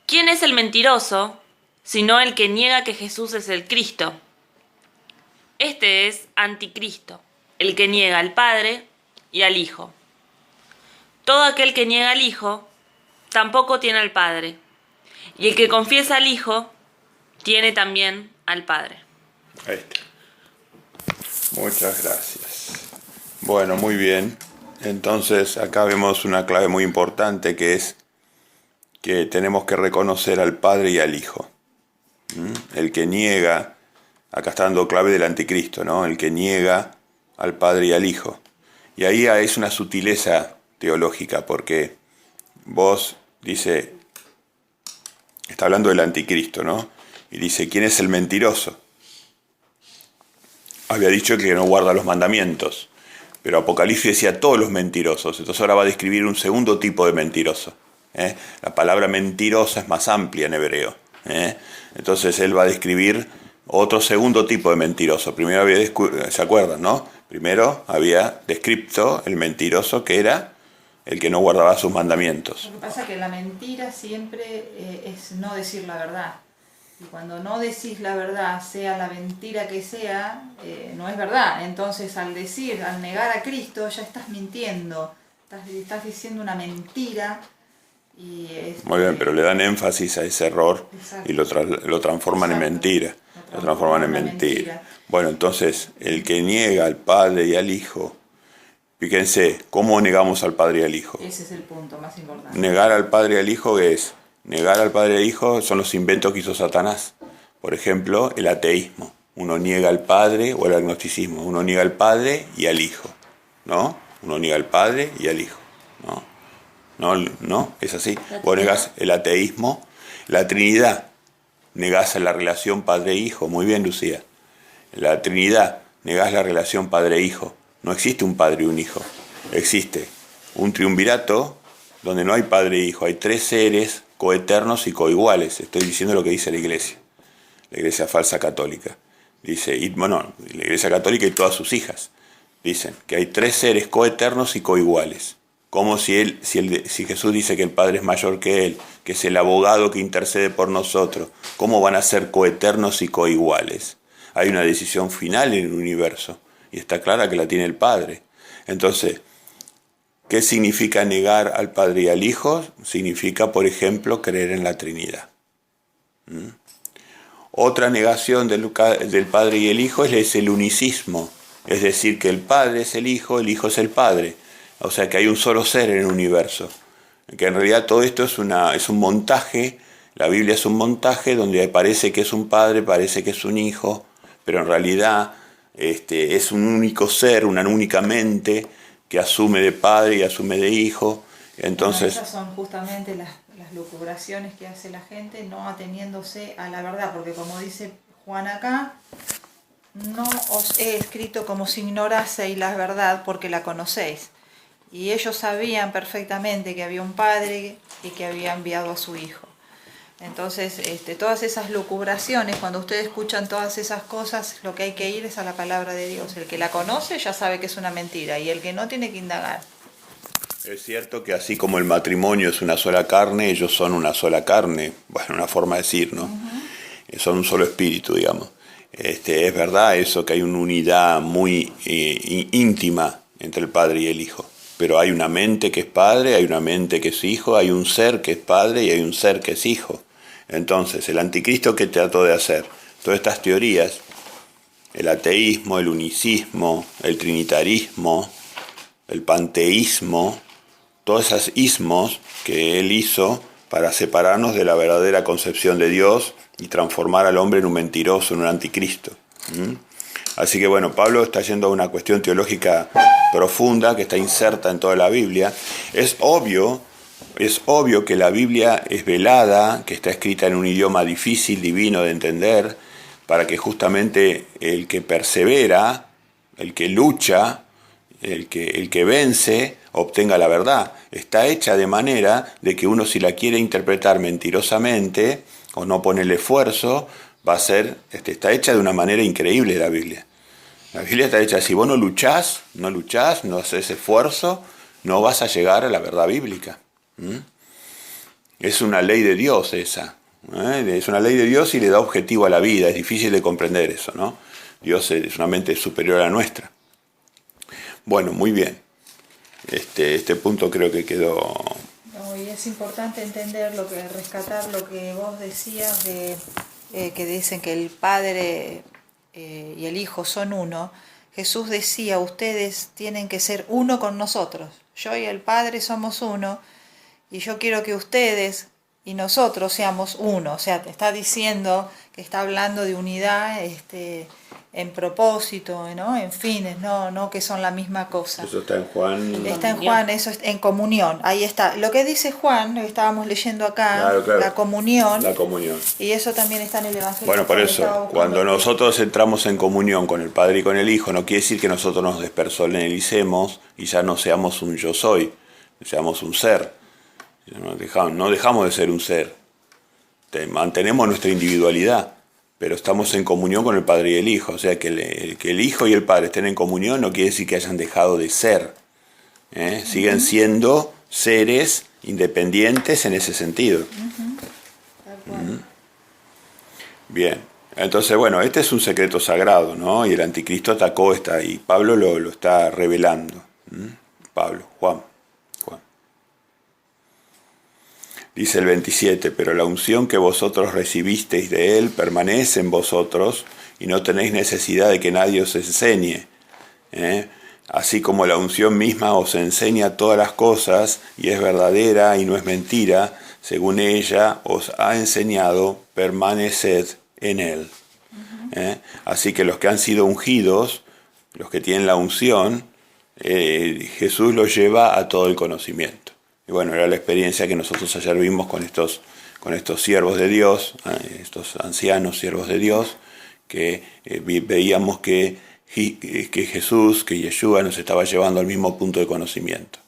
¿Quién es el mentiroso, sino el que niega que Jesús es el Cristo? Este es anticristo, el que niega al Padre y al Hijo. Todo aquel que niega al Hijo, tampoco tiene al Padre. Y el que confiesa al Hijo, tiene también al Padre. Ahí está. Muchas gracias. Bueno, muy bien. Entonces, acá vemos una clave muy importante, que es que tenemos que reconocer al Padre y al Hijo. El que niega, acá está dando clave del anticristo, ¿no? El que niega al Padre y al Hijo. Y ahí es una sutileza teológica, porque vos, dice, está hablando del anticristo, ¿no? Y dice, ¿quién es el mentiroso? Había dicho que no guarda los mandamientos, pero Apocalipsis decía todos los mentirosos. Entonces ahora va a describir un segundo tipo de mentiroso. La palabra mentirosa es más amplia en hebreo. Entonces él va a describir otro segundo tipo de mentiroso. Primero había, ¿se acuerdan, no? Primero había descrito el mentiroso, que era el que no guardaba sus mandamientos. Lo que pasa es que la mentira siempre es no decir la verdad. Y cuando no decís la verdad, sea la mentira que sea, no es verdad. Entonces al negar a Cristo, ya estás mintiendo, estás diciendo una mentira. Muy bien, pero le dan énfasis a ese error. Exacto. Y lo transforman en mentira. Lo transforman en mentira. Bueno, entonces, el que niega al Padre y al Hijo, fíjense, ¿cómo negamos al Padre y al Hijo? Ese es el punto más importante. Negar al Padre y al Hijo es... Negar al Padre y al Hijo son los inventos que hizo Satanás. Por ejemplo, el ateísmo. Uno niega al Padre, o el agnosticismo. Uno niega al Padre y al Hijo, ¿no? Uno niega al Padre y al Hijo, ¿no? No, es así. Vos negás el ateísmo, la Trinidad. Negás la relación Padre-Hijo. Muy bien, Lucía. La Trinidad. Negás la relación Padre-Hijo. No existe un Padre y un Hijo. Existe un triunvirato donde no hay Padre e Hijo. Hay tres seres coeternos y coiguales. Estoy diciendo lo que dice la iglesia falsa católica. Dice, la iglesia católica y todas sus hijas dicen que hay tres seres coeternos y coiguales. Como si Jesús dice que el Padre es mayor que Él, que es el abogado que intercede por nosotros, ¿cómo van a ser coeternos y coiguales? Hay una decisión final en el universo, y está clara que la tiene el Padre. Entonces, ¿qué significa negar al Padre y al Hijo? Significa, por ejemplo, creer en la Trinidad. Otra negación del Padre y el Hijo es el unicismo, es decir, que el Padre es el Hijo es el Padre. O sea que hay un solo ser en el universo. Que en realidad todo esto es un montaje, la Biblia es un montaje donde parece que es un Padre, parece que es un Hijo, pero en realidad es un único ser, una única mente que asume de Padre y asume de Hijo. Entonces, esas son justamente las lucubraciones que hace la gente, no ateniéndose a la verdad, porque como dice Juan acá, no os he escrito como si ignoraseis la verdad, porque la conocéis. Y ellos sabían perfectamente que había un Padre y que había enviado a su Hijo. Entonces, todas esas lucubraciones, cuando ustedes escuchan todas esas cosas, lo que hay que ir es a la palabra de Dios. El que la conoce ya sabe que es una mentira, y el que no tiene que indagar. Es cierto que así como el matrimonio es una sola carne, ellos son una sola carne. Bueno, una forma de decir, ¿no? Uh-huh. Son un solo espíritu, digamos. Es verdad eso, que hay una unidad muy íntima entre el Padre y el Hijo. Pero hay una mente que es Padre, hay una mente que es Hijo, hay un ser que es Padre y hay un ser que es Hijo. Entonces, el anticristo, ¿qué trató de hacer? Todas estas teorías, el ateísmo, el unicismo, el trinitarismo, el panteísmo, todos esos ismos que él hizo para separarnos de la verdadera concepción de Dios y transformar al hombre en un mentiroso, en un anticristo. Así que bueno, Pablo está yendo a una cuestión teológica profunda que está inserta en toda la Biblia. Es obvio que la Biblia es velada, que está escrita en un idioma difícil, divino de entender, para que justamente el que persevera, el que lucha, el que vence, obtenga la verdad. Está hecha de manera de que uno, si la quiere interpretar mentirosamente o no pone el esfuerzo, va a ser, está hecha de una manera increíble la Biblia. La Biblia está hecha, si vos no luchás, no haces esfuerzo, no vas a llegar a la verdad bíblica. Es una ley de Dios esa. Es una ley de Dios y le da objetivo a la vida. Es difícil de comprender eso, ¿no? Dios es una mente superior a la nuestra. Bueno, muy bien. Este punto creo que quedó... No, y es importante entender rescatar lo que vos decías de que dicen que el Padre y el Hijo son uno. Jesús decía, ustedes tienen que ser uno con nosotros. Yo y el Padre somos uno, y yo quiero que ustedes y nosotros seamos uno. O sea, te está diciendo que está hablando de unidad en propósito, ¿no? En fines, no que son la misma cosa. Eso está en Juan. Está en Juan, eso es en comunión. Ahí está. Lo que dice Juan, lo que estábamos leyendo acá, Claro. la comunión. La comunión. Y eso también está en el Evangelio. Bueno, por eso, cuando nosotros entramos en comunión con el Padre y con el Hijo, no quiere decir que nosotros nos despersonalicemos y ya no seamos un yo soy, seamos un ser. No dejamos de ser un ser. Mantenemos nuestra individualidad, pero estamos en comunión con el Padre y el Hijo. O sea, que el Hijo y el Padre estén en comunión no quiere decir que hayan dejado de ser. Siguen siendo seres independientes en ese sentido. Bien, entonces bueno, este es un secreto sagrado, ¿no? Y el anticristo atacó y Pablo lo está revelando. Juan. Dice el 27, pero la unción que vosotros recibisteis de él permanece en vosotros y no tenéis necesidad de que nadie os enseñe. Así como la unción misma os enseña todas las cosas y es verdadera y no es mentira, según ella os ha enseñado, permaneced en él. Así que los que han sido ungidos, los que tienen la unción, Jesús los lleva a todo el conocimiento. Y bueno, era la experiencia que nosotros ayer vimos con estos siervos de Dios, estos ancianos siervos de Dios, que veíamos que Jesús, que Yeshua nos estaba llevando al mismo punto de conocimiento.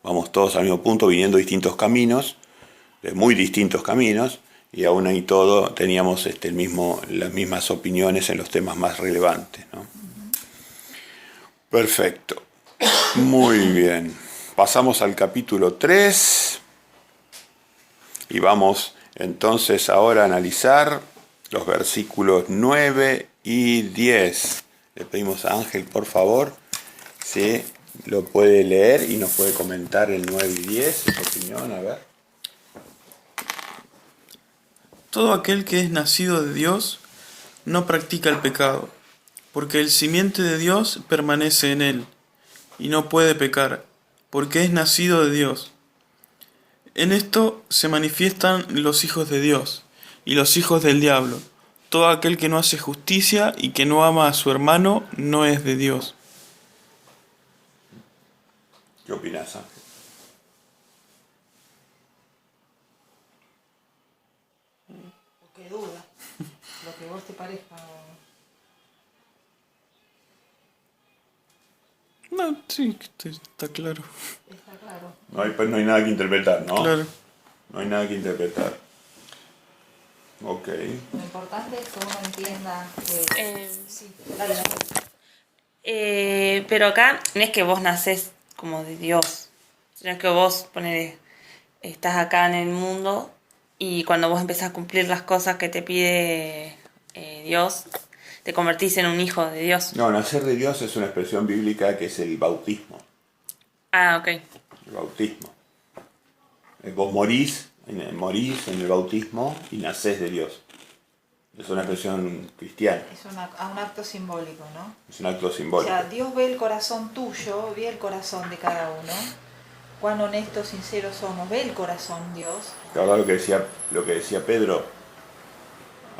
Vamos todos al mismo punto, viniendo distintos caminos, de muy distintos caminos, y aún ahí todo teníamos las mismas opiniones en los temas más relevantes, ¿no? Perfecto. Muy bien. Pasamos al capítulo 3 y vamos entonces ahora a analizar los versículos 9 y 10. Le pedimos a Ángel, por favor, si lo puede leer y nos puede comentar el 9 y 10, su opinión, a ver. Todo aquel que es nacido de Dios no practica el pecado, porque el simiente de Dios permanece en él, y no puede pecar, porque es nacido de Dios. En esto se manifiestan los hijos de Dios y los hijos del diablo. Todo aquel que no hace justicia y que no ama a su hermano no es de Dios. ¿Qué opinas, Ángel? Lo que duda, lo que vos te parezca. No, sí, está claro. Está claro. No hay nada que interpretar, ¿no? Claro. No hay nada que interpretar. Ok. Lo importante es que uno entienda que... sí, dale. Pero acá no es que vos nacés como de Dios, sino que vos estás acá en el mundo y cuando vos empezás a cumplir las cosas que te pide Dios, te convertís en un hijo de Dios. No, nacer de Dios es una expresión bíblica que es el bautismo. Ah, ok. El bautismo. Vos morís en el bautismo y nacés de Dios. Es una expresión cristiana. Es un acto simbólico, ¿no? Es un acto O simbólico. sea, Dios ve el corazón tuyo, ve el corazón de cada uno. Cuán honestos, sinceros somos, ve el corazón Dios. Ahora lo que decía Pedro,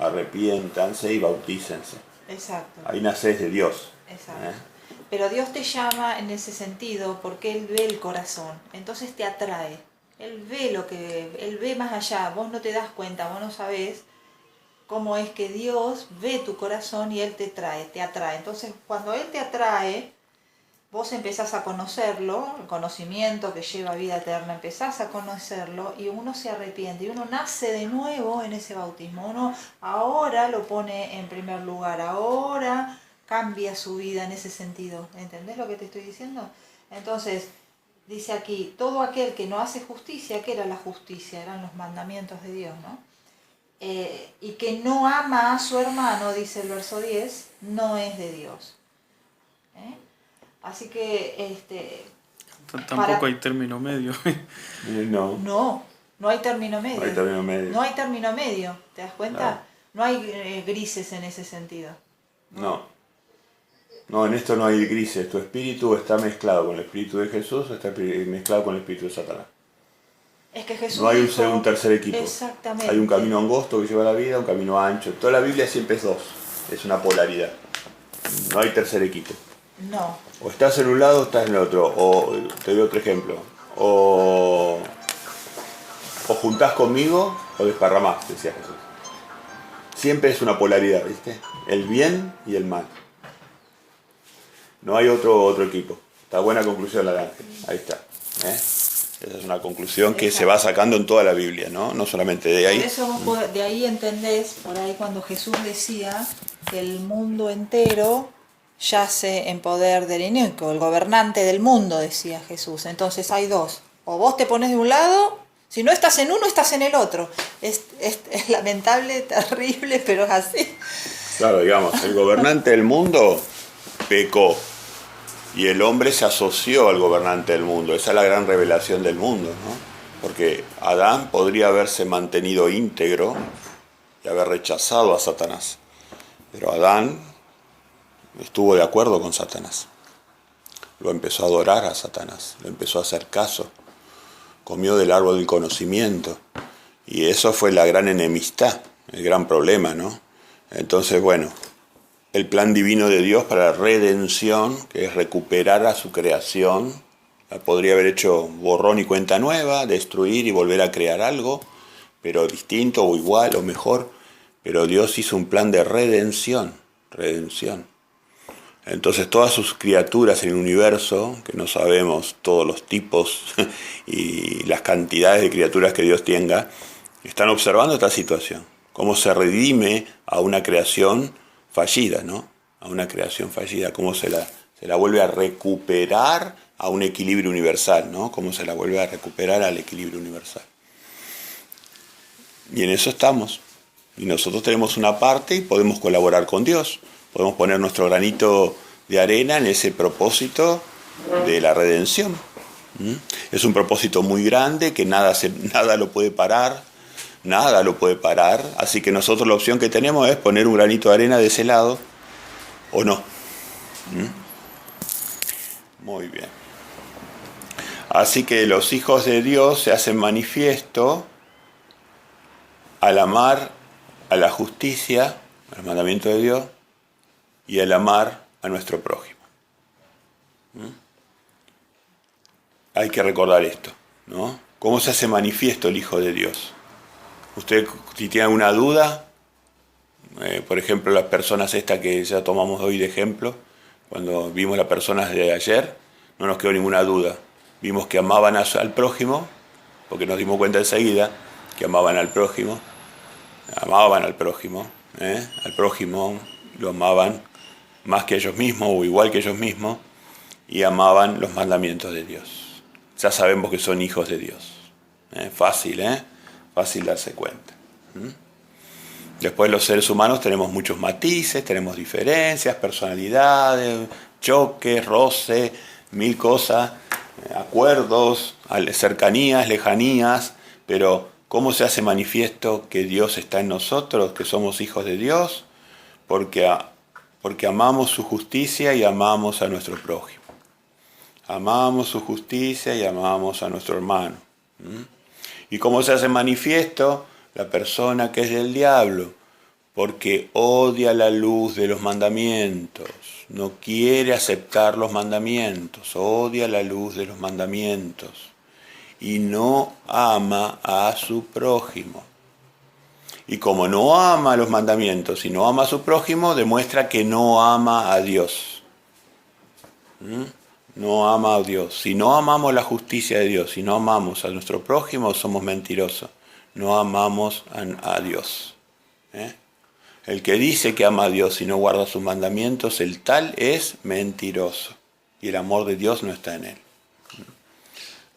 arrepiéntanse y bautícense. Exacto. Ahí nacés de Dios. Exacto. Pero Dios te llama en ese sentido porque Él ve el corazón, entonces te atrae. Él ve más allá, vos no te das cuenta, vos no sabés cómo es que Dios ve tu corazón y Él te atrae. Entonces, cuando Él te atrae, vos empezás a conocerlo, el conocimiento que lleva a vida eterna, empezás a conocerlo y uno se arrepiente y uno nace de nuevo en ese bautismo. Uno ahora lo pone en primer lugar, ahora cambia su vida en ese sentido. ¿Entendés lo que te estoy diciendo? Entonces, dice aquí, todo aquel que no hace justicia, ¿qué era la justicia? Eran los mandamientos de Dios, ¿no? Y que no ama a su hermano, dice el verso 10, no es de Dios. Así que Tampoco hay término medio. No hay término medio. No hay término medio. No hay término medio, ¿te das cuenta? Claro. No hay grises en ese sentido. No, en esto no hay grises. Tu espíritu está mezclado con el espíritu de Jesús o está mezclado con el espíritu de Satanás. Es que Jesús No hay dijo, un tercer equipo. Exactamente. Hay un camino angosto que lleva a la vida, un camino ancho. Toda la Biblia siempre es dos. Es una polaridad. No hay tercer equipo. No. O estás en un lado o estás en el otro. O te doy otro ejemplo. O juntás conmigo o desparramás, decía Jesús. Siempre es una polaridad, ¿viste? El bien y el mal. No hay otro equipo. Está buena conclusión la de Ángel. Ahí está. Esa es una conclusión que se va sacando en toda la Biblia, ¿no? No solamente de ahí. Por eso de ahí entendés, por ahí cuando Jesús decía que el mundo entero yace en poder del inicuo, el gobernante del mundo, decía Jesús. Entonces hay dos. O vos te pones de un lado, si no estás en uno, estás en el otro. Es lamentable, terrible, pero es así. Claro, digamos, el gobernante del mundo pecó. Y el hombre se asoció al gobernante del mundo. Esa es la gran revelación del mundo, ¿no? Porque Adán podría haberse mantenido íntegro y haber rechazado a Satanás. Pero Adán estuvo de acuerdo con Satanás. Lo empezó a adorar a Satanás, lo empezó a hacer caso. Comió del árbol del conocimiento. Y eso fue la gran enemistad, el gran problema, ¿no? Entonces, bueno, el plan divino de Dios para la redención, que es recuperar a su creación, podría haber hecho borrón y cuenta nueva, destruir y volver a crear algo, pero distinto o igual o mejor, pero Dios hizo un plan de redención. Entonces todas sus criaturas en el universo, que no sabemos todos los tipos y las cantidades de criaturas que Dios tenga, están observando esta situación, cómo se redime a una creación fallida, ¿no? A una creación fallida, cómo se la vuelve a recuperar a un equilibrio universal, ¿no? Cómo se la vuelve a recuperar al equilibrio universal. Y en eso estamos. Y nosotros tenemos una parte y podemos colaborar con Dios. Podemos poner nuestro granito de arena en ese propósito de la redención. Es un propósito muy grande que nada lo puede parar. Nada lo puede parar, así que nosotros la opción que tenemos es poner un granito de arena de ese lado, o no. Muy bien. Así que los hijos de Dios se hacen manifiesto al amar a la justicia, al mandamiento de Dios, y al amar a nuestro prójimo. Hay que recordar esto, ¿no? ¿Cómo se hace manifiesto el Hijo de Dios? Usted, si tiene alguna duda, por ejemplo, las personas estas que ya tomamos hoy de ejemplo, cuando vimos las personas de ayer, no nos quedó ninguna duda. Vimos que amaban al prójimo, porque nos dimos cuenta enseguida que amaban al prójimo, al prójimo lo amaban más que ellos mismos o igual que ellos mismos, y amaban los mandamientos de Dios. Ya sabemos que son hijos de Dios. Fácil darse cuenta. Después los seres humanos tenemos muchos matices, tenemos diferencias, personalidades, choques, roce, mil cosas, acuerdos, cercanías, lejanías, pero ¿cómo se hace manifiesto que Dios está en nosotros, que somos hijos de Dios? Porque amamos su justicia y amamos a nuestro prójimo. Amamos su justicia y amamos a nuestro hermano. ¿Y cómo se hace manifiesto? La persona que es del diablo, porque odia la luz de los mandamientos, no quiere aceptar los mandamientos, odia la luz de los mandamientos y no ama a su prójimo. Y como no ama los mandamientos y no ama a su prójimo, demuestra que no ama a Dios. No ama a Dios. Si no amamos la justicia de Dios, si no amamos a nuestro prójimo, somos mentirosos. No amamos a Dios. El que dice que ama a Dios y no guarda sus mandamientos, el tal es mentiroso. Y el amor de Dios no está en él.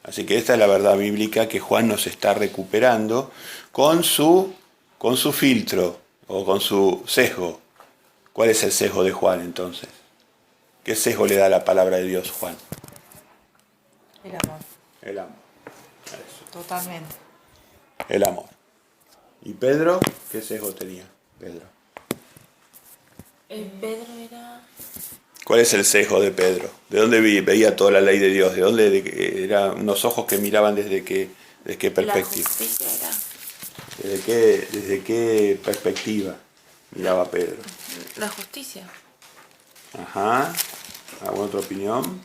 Así que esta es la verdad bíblica que Juan nos está recuperando con su filtro o con su sesgo. ¿Cuál es el sesgo de Juan entonces? ¿Qué sesgo le da la palabra de Dios, Juan? El amor, El amor. Eso. totalmente. El amor. ¿Y Pedro? ¿Qué sesgo tenía Pedro? Pedro era... ¿Cuál es el sesgo de Pedro? ¿De dónde veía toda la ley de Dios? ¿De dónde eran unos ojos que miraban desde qué perspectiva? La justicia era... ¿Desde qué perspectiva miraba Pedro? La justicia. Ajá. ¿Alguna otra opinión?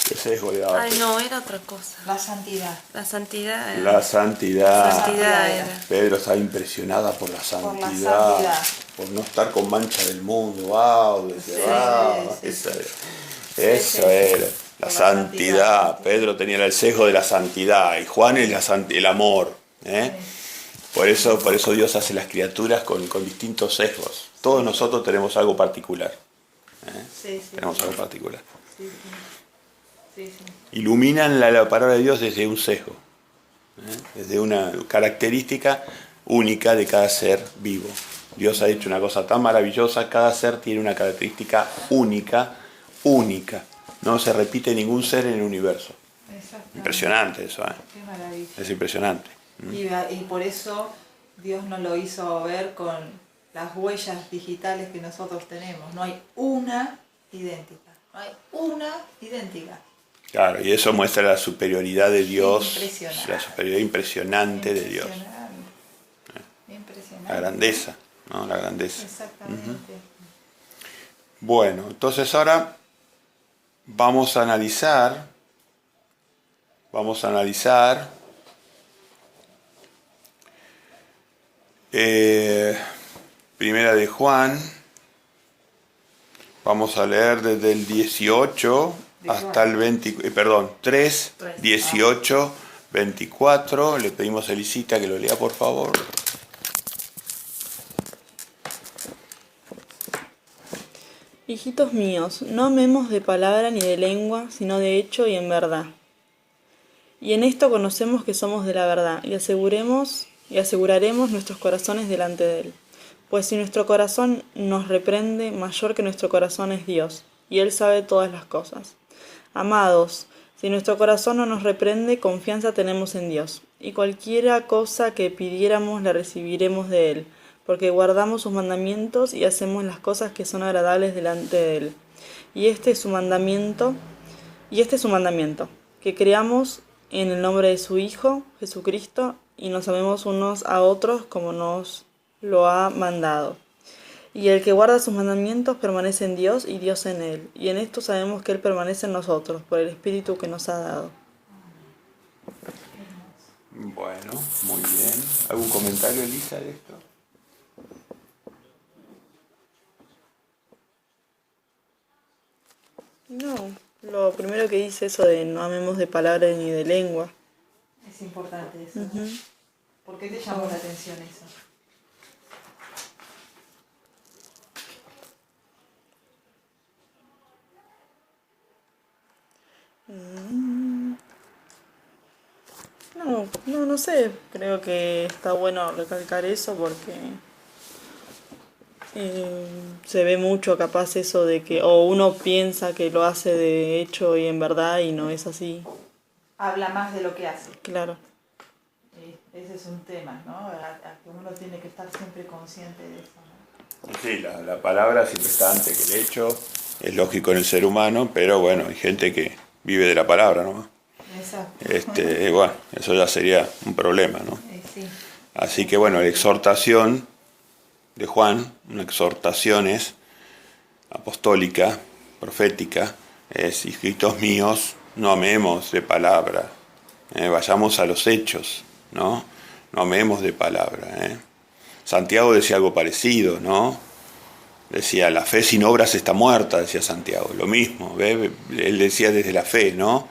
¿Qué sesgo le daba? Ay, no, era otra cosa. La santidad. La santidad era... La santidad. La santidad era... Pedro estaba impresionada por la santidad. santidad. Por no estar con mancha del mundo. ¡Wow! Eso era. La santidad. Pedro tenía el sesgo de la santidad. Y Juan es el amor. Por eso Dios hace las criaturas con distintos sesgos. Todos nosotros tenemos algo particular. Tenemos algo particular. Iluminan la palabra de Dios desde un sesgo, desde una característica única de cada ser vivo. Dios ha hecho una cosa tan maravillosa, cada ser tiene una característica única. No se repite ningún ser en el universo. Impresionante eso, Qué maravilla. es impresionante. Y por eso Dios nos lo hizo ver con las huellas digitales que nosotros tenemos. No hay una idéntica. No hay una idéntica. Claro, y eso muestra la superioridad de Dios, Impresionante. la superioridad impresionante de Dios, Impresionante. la grandeza, ¿no? La grandeza. Exactamente. Bueno, entonces ahora vamos a analizar Primera de Juan. Vamos a leer desde el 18 hasta el 3, 18, 24. Le pedimos a Elisita que lo lea, por favor. Hijitos míos, no amemos de palabra ni de lengua, sino de hecho y en verdad. Y en esto conocemos que somos de la verdad, y aseguraremos nuestros corazones delante de Él. Pues si nuestro corazón nos reprende, mayor que nuestro corazón es Dios, y Él sabe todas las cosas. Amados, si nuestro corazón no nos reprende, confianza tenemos en Dios, y cualquiera cosa que pidiéramos la recibiremos de Él, porque guardamos sus mandamientos y hacemos las cosas que son agradables delante de Él. Y este es su mandamiento, que creamos en el nombre de su Hijo, Jesucristo, y nos amemos unos a otros como nos lo ha mandado. Y el que guarda sus mandamientos permanece en Dios y Dios en él. Y en esto sabemos que Él permanece en nosotros, por el Espíritu que nos ha dado. Bueno, muy bien. ¿Algún comentario, Elisa, de esto? No, lo primero que dice eso de no amemos de palabra ni de lengua. Es importante eso. ¿Por qué te llamó la atención eso? No sé, creo que está bueno recalcar eso porque se ve mucho capaz eso de que o uno piensa que lo hace de hecho y en verdad y no es así. Habla más de lo que hace. Claro. Ese es un tema, ¿no? A que uno tiene que estar siempre consciente de eso, ¿no? Sí, la palabra siempre está antes que el hecho. Es lógico en el ser humano, pero bueno, hay gente que vive de la palabra nomás. Exacto. Bueno, eso ya sería un problema, ¿no? Sí. Así que bueno, la exhortación de Juan, una exhortación es apostólica, profética, es: hijitos míos, no amemos de palabra, vayamos a los hechos, ¿no? No amemos de palabra. Santiago decía algo parecido, ¿no? Decía, la fe sin obras está muerta, decía Santiago, lo mismo, ¿ve? Él decía desde la fe, ¿no?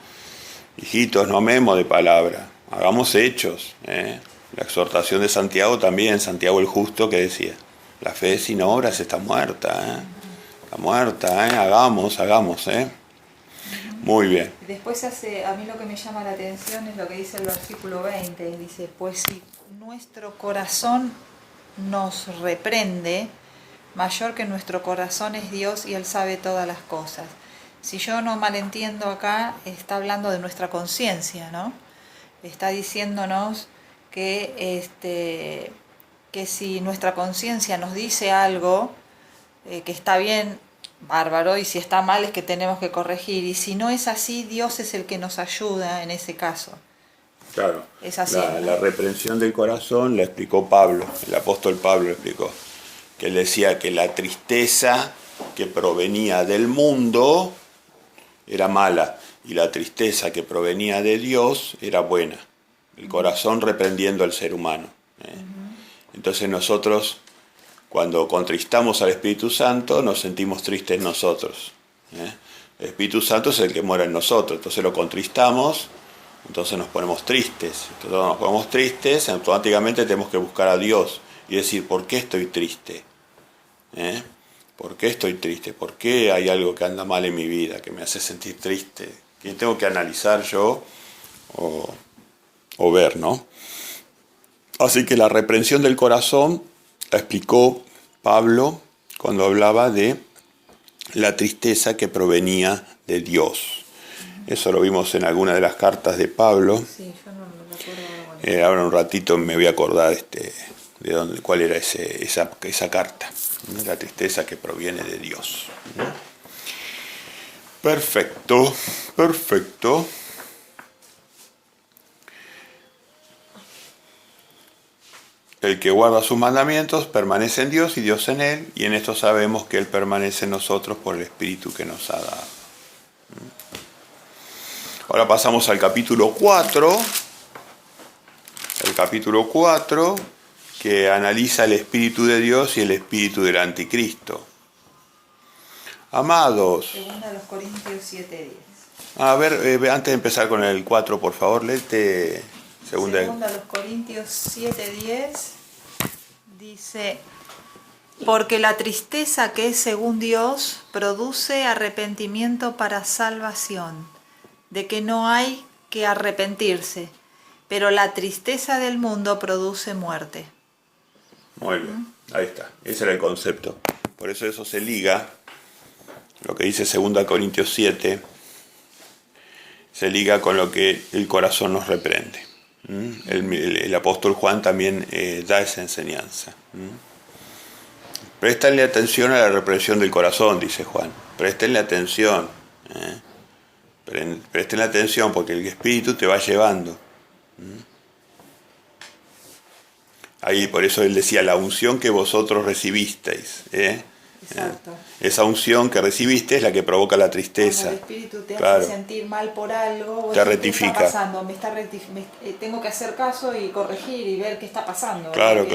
Hijitos, no amemos de palabra, hagamos hechos. La exhortación de Santiago también, Santiago el Justo, que decía, la fe sin obras está muerta, está muerta, hagamos. Muy bien. Después a mí lo que me llama la atención es lo que dice el versículo 20, dice, pues si nuestro corazón nos reprende, mayor que nuestro corazón es Dios y Él sabe todas las cosas. Si yo no malentiendo acá, está hablando de nuestra conciencia, ¿no? Está diciéndonos que si nuestra conciencia nos dice algo que está bien, bárbaro, y si está mal es que tenemos que corregir, y si no es así, Dios es el que nos ayuda en ese caso. Claro. Es así, La reprensión del corazón la explicó Pablo, el apóstol Pablo lo explicó, que él decía que la tristeza que provenía del mundo era mala y la tristeza que provenía de Dios era buena. El corazón reprendiendo al ser humano. Entonces nosotros, cuando contristamos al Espíritu Santo, nos sentimos tristes nosotros. El Espíritu Santo es el que mora en nosotros, entonces lo contristamos, entonces nos ponemos tristes. Entonces nos ponemos tristes, automáticamente tenemos que buscar a Dios y decir, ¿por qué estoy triste? ¿Por qué estoy triste? ¿Por qué hay algo que anda mal en mi vida, que me hace sentir triste? ¿Qué tengo que analizar yo o ver, no? Así que la reprensión del corazón la explicó Pablo cuando hablaba de la tristeza que provenía de Dios. Eso lo vimos en alguna de las cartas de Pablo. Sí, yo no lo recuerdo. Ahora un ratito me voy a acordar de cuál era esa carta. La tristeza que proviene de Dios. Perfecto, perfecto. El que guarda sus mandamientos permanece en Dios y Dios en él, y en esto sabemos que Él permanece en nosotros por el Espíritu que nos ha dado. Ahora pasamos al capítulo 4. El capítulo 4, que analiza el Espíritu de Dios y el Espíritu del Anticristo. Amados. Segunda a los Corintios 7:10. A ver, antes de empezar con el 4, por favor, léete Segunda a los Corintios 7:10 dice, porque la tristeza que es según Dios produce arrepentimiento para salvación, de que no hay que arrepentirse, pero la tristeza del mundo produce muerte. Muy bien, ahí está, ese era el concepto. Por eso se liga, lo que dice 2 Corintios 7, se liga con lo que el corazón nos reprende. El apóstol Juan también da esa enseñanza. Préstenle atención a la reprensión del corazón, dice Juan. Préstenle atención. Préstenle atención porque el Espíritu te va llevando. Ahí por eso él decía, la unción que vosotros recibisteis. Exacto. Esa unción que recibiste es la que provoca la tristeza. Cuando el Espíritu te hace sentir mal por algo, te rectifica. ¿Qué está pasando? Tengo que hacer caso y corregir y ver qué está pasando. Claro.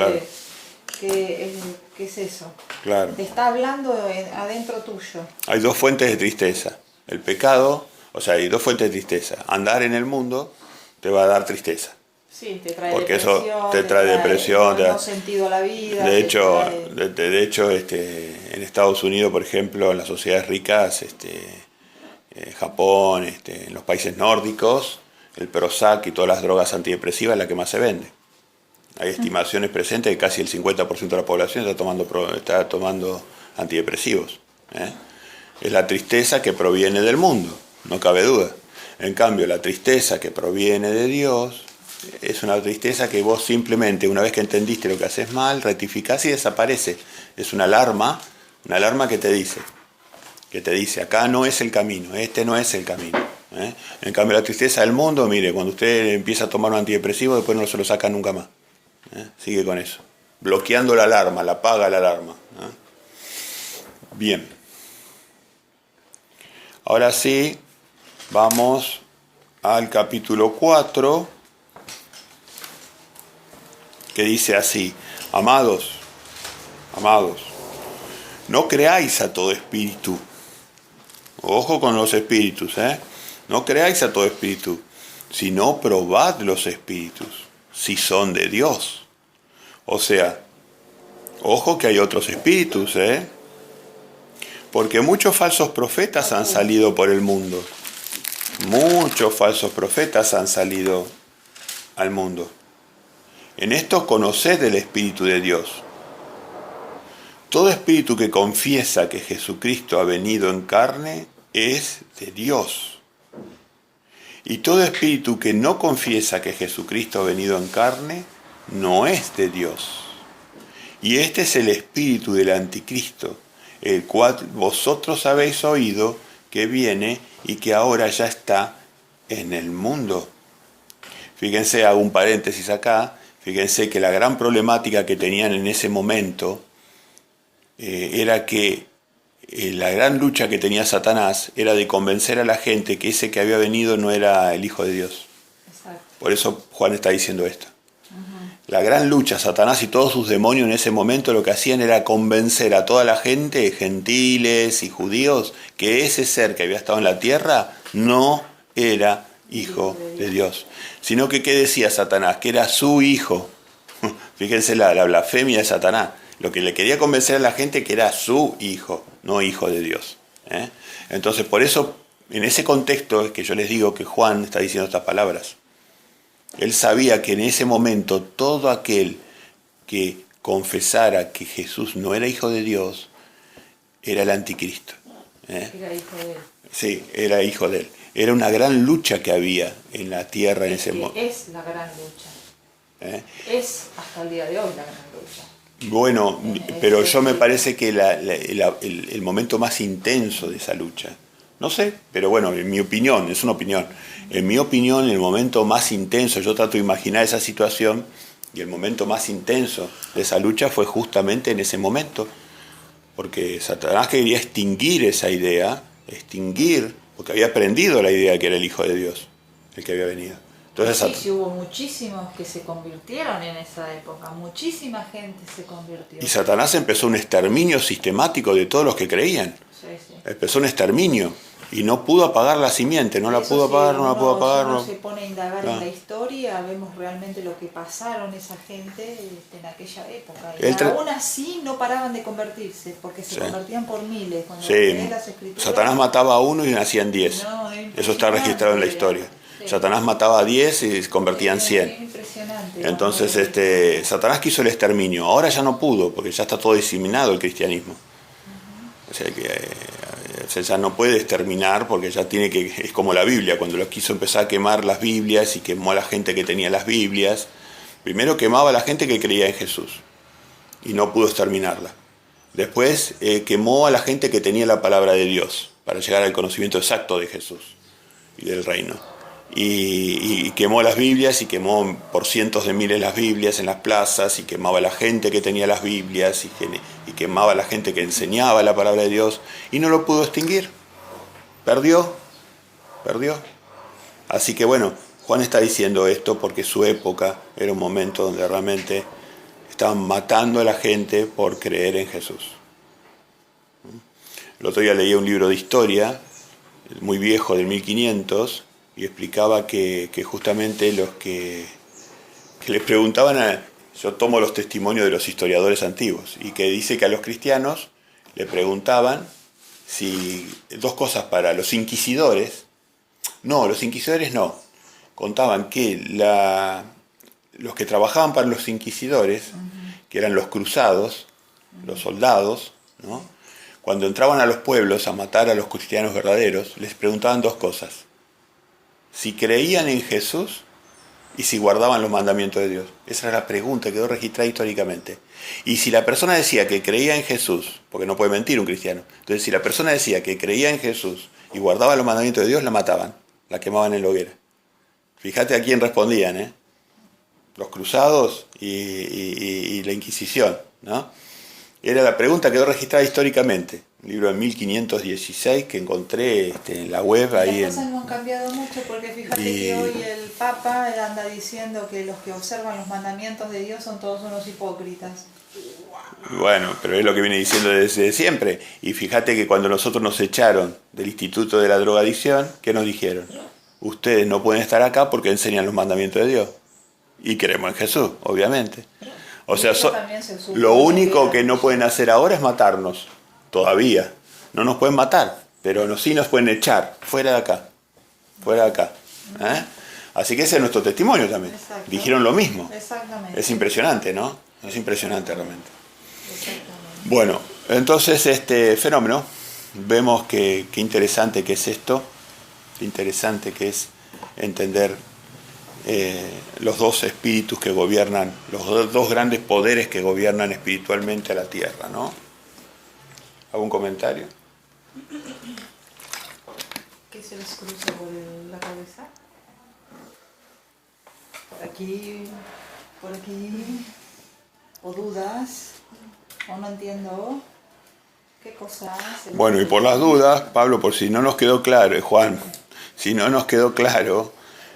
¿Qué es eso? Claro. Te está hablando adentro tuyo. Hay dos fuentes de tristeza. El pecado, hay dos fuentes de tristeza. Andar en el mundo te va a dar tristeza. Sí, te trae porque depresión. Eso te trae depresión. No sentido a la vida. De hecho, en Estados Unidos, por ejemplo, en las sociedades ricas, Japón, en los países nórdicos, el Prozac y todas las drogas antidepresivas es la que más se vende. Hay estimaciones presentes que casi el 50% de la población está tomando antidepresivos. Es la tristeza que proviene del mundo, no cabe duda. En cambio, la tristeza que proviene de Dios es una tristeza que vos simplemente, una vez que entendiste lo que haces mal, rectificás y desaparece. Es una alarma que te dice, acá no es el camino, este no es el camino. En cambio, la tristeza del mundo, mire, cuando usted empieza a tomar un antidepresivo, después no se lo saca nunca más. Sigue con eso, bloqueando la alarma, la apaga la alarma. Bien. Ahora sí, vamos al capítulo 4, que dice así, amados, no creáis a todo espíritu. Ojo con los espíritus, no creáis a todo espíritu, sino probad los espíritus, si son de Dios. O sea, ojo que hay otros espíritus, porque muchos falsos profetas han salido por el mundo. muchos falsos profetas han salido al mundo. En esto conoced el Espíritu de Dios. Todo espíritu que confiesa que Jesucristo ha venido en carne es de Dios. Y todo espíritu que no confiesa que Jesucristo ha venido en carne no es de Dios. Y este es el espíritu del anticristo, el cual vosotros habéis oído que viene y que ahora ya está en el mundo. Fíjense, hago un paréntesis acá, fíjense que la gran problemática que tenían en ese momento era que la gran lucha que tenía Satanás era de convencer a la gente que ese que había venido no era el Hijo de Dios. Exacto. Por eso Juan está diciendo esto. La gran lucha, Satanás y todos sus demonios en ese momento lo que hacían era convencer a toda la gente, gentiles y judíos, que ese ser que había estado en la tierra no era hijo de Dios. Sino que, ¿qué decía Satanás? Que era su hijo. Fíjense la blasfemia de Satanás. Lo que le quería convencer a la gente que era su hijo, no hijo de Dios. Entonces, por eso, en ese contexto es que yo les digo que Juan está diciendo estas palabras. Él sabía que en ese momento todo aquel que confesara que Jesús no era hijo de Dios era el anticristo. Era hijo de él. Sí, era hijo de él. Era una gran lucha que había en la tierra en ese momento. Es la gran lucha. Es hasta el día de hoy la gran lucha. Bueno, pero yo me parece que el momento más intenso de esa lucha, no sé, pero bueno, en mi opinión, es una opinión. En mi opinión, el momento más intenso, yo trato de imaginar esa situación, y el momento más intenso de esa lucha fue justamente en ese momento, porque Satanás quería extinguir esa idea, porque había aprendido la idea de que era el Hijo de Dios, el que había venido. Entonces, sí, hubo muchísimos que se convirtieron en esa época, muchísima gente se convirtió. Y Satanás empezó un exterminio sistemático de todos los que creían. Sí, sí. Empezó un exterminio y no pudo apagar la simiente, no la pudo apagar. Si uno se pone a indagar en la historia, vemos realmente lo que pasaron esa gente en aquella época. Y aún así no paraban de convertirse, porque se convertían por miles. Cuando lees las escrituras, Satanás mataba a uno y nacían 10. Eso está registrado en la historia. Sí. Satanás mataba a 10 y se convertían 100. Impresionante. Entonces, Satanás quiso el exterminio. Ahora ya no pudo, porque ya está todo diseminado el cristianismo. O sea que ya no puede exterminar, porque ya tiene que... Es como la Biblia, cuando lo quiso empezar a quemar las Biblias y quemó a la gente que tenía las Biblias. Primero quemaba a la gente que creía en Jesús y no pudo exterminarla. Después quemó a la gente que tenía la palabra de Dios para llegar al conocimiento exacto de Jesús y del reino. Y quemó las Biblias y quemó por cientos de miles las Biblias en las plazas y quemaba a la gente que tenía las Biblias y quemaba a la gente que enseñaba la palabra de Dios y no lo pudo extinguir. Perdió. Así que bueno, Juan está diciendo esto porque su época era un momento donde realmente estaban matando a la gente por creer en Jesús. El otro día leí un libro de historia muy viejo, del 1500, y explicaba que justamente los que les preguntaban yo tomo los testimonios de los historiadores antiguos, y que dice que a los cristianos le preguntaban si dos cosas para los inquisidores. No, los inquisidores no. Contaban que los que trabajaban para los inquisidores, que eran los cruzados, los soldados, ¿no? Cuando entraban a los pueblos a matar a los cristianos verdaderos, les preguntaban dos cosas: si creían en Jesús y si guardaban los mandamientos de Dios. Esa era la pregunta, quedó registrada históricamente. Y si la persona decía que creía en Jesús, porque no puede mentir un cristiano, entonces si la persona decía que creía en Jesús y guardaba los mandamientos de Dios, la mataban, la quemaban en la hoguera. Fíjate a quién respondían, los cruzados y la Inquisición, ¿no? Era la pregunta, quedó registrada históricamente. Un libro de 1516 que encontré en la web. Ahí las cosas no han cambiado mucho, porque fíjate que hoy el Papa anda diciendo que los que observan los mandamientos de Dios son todos unos hipócritas. Bueno, pero es lo que viene diciendo desde siempre. Y fíjate que cuando nosotros nos echaron del Instituto de la Drogadicción, ¿qué nos dijeron? Ustedes no pueden estar acá porque enseñan los mandamientos de Dios. Y creemos en Jesús, obviamente. O sea, lo único que no pueden hacer ahora es matarnos. Todavía. No nos pueden matar, pero sí nos pueden echar fuera de acá. fuera de acá. Así que ese es nuestro testimonio también. Exacto. Dijeron lo mismo. Exactamente. Es impresionante, ¿no? Es impresionante realmente. Bueno, entonces este fenómeno, vemos que interesante que es esto, qué interesante que es entender los dos espíritus que gobiernan, los dos grandes poderes que gobiernan espiritualmente a la tierra, ¿no? ¿Algún comentario? ¿Qué se les cruza por la cabeza? Por aquí, o dudas, o no entiendo, qué cosas. Bueno, y por las dudas, Pablo, por si no nos quedó claro, Juan, si no nos quedó claro,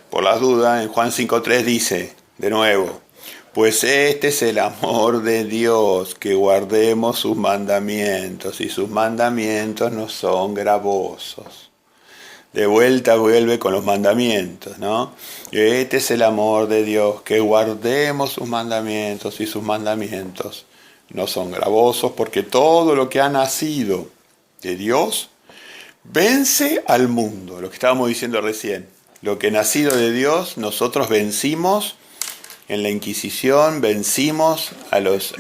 por las dudas, en Juan 5.3 dice, de nuevo, pues este es el amor de Dios, que guardemos sus mandamientos, y sus mandamientos no son gravosos. De vuelta vuelve con los mandamientos, ¿no? Este es el amor de Dios, que guardemos sus mandamientos, y sus mandamientos no son gravosos, porque todo lo que ha nacido de Dios vence al mundo, lo que estábamos diciendo recién. Lo que nacido de Dios, nosotros vencimos en la Inquisición, vencimos a los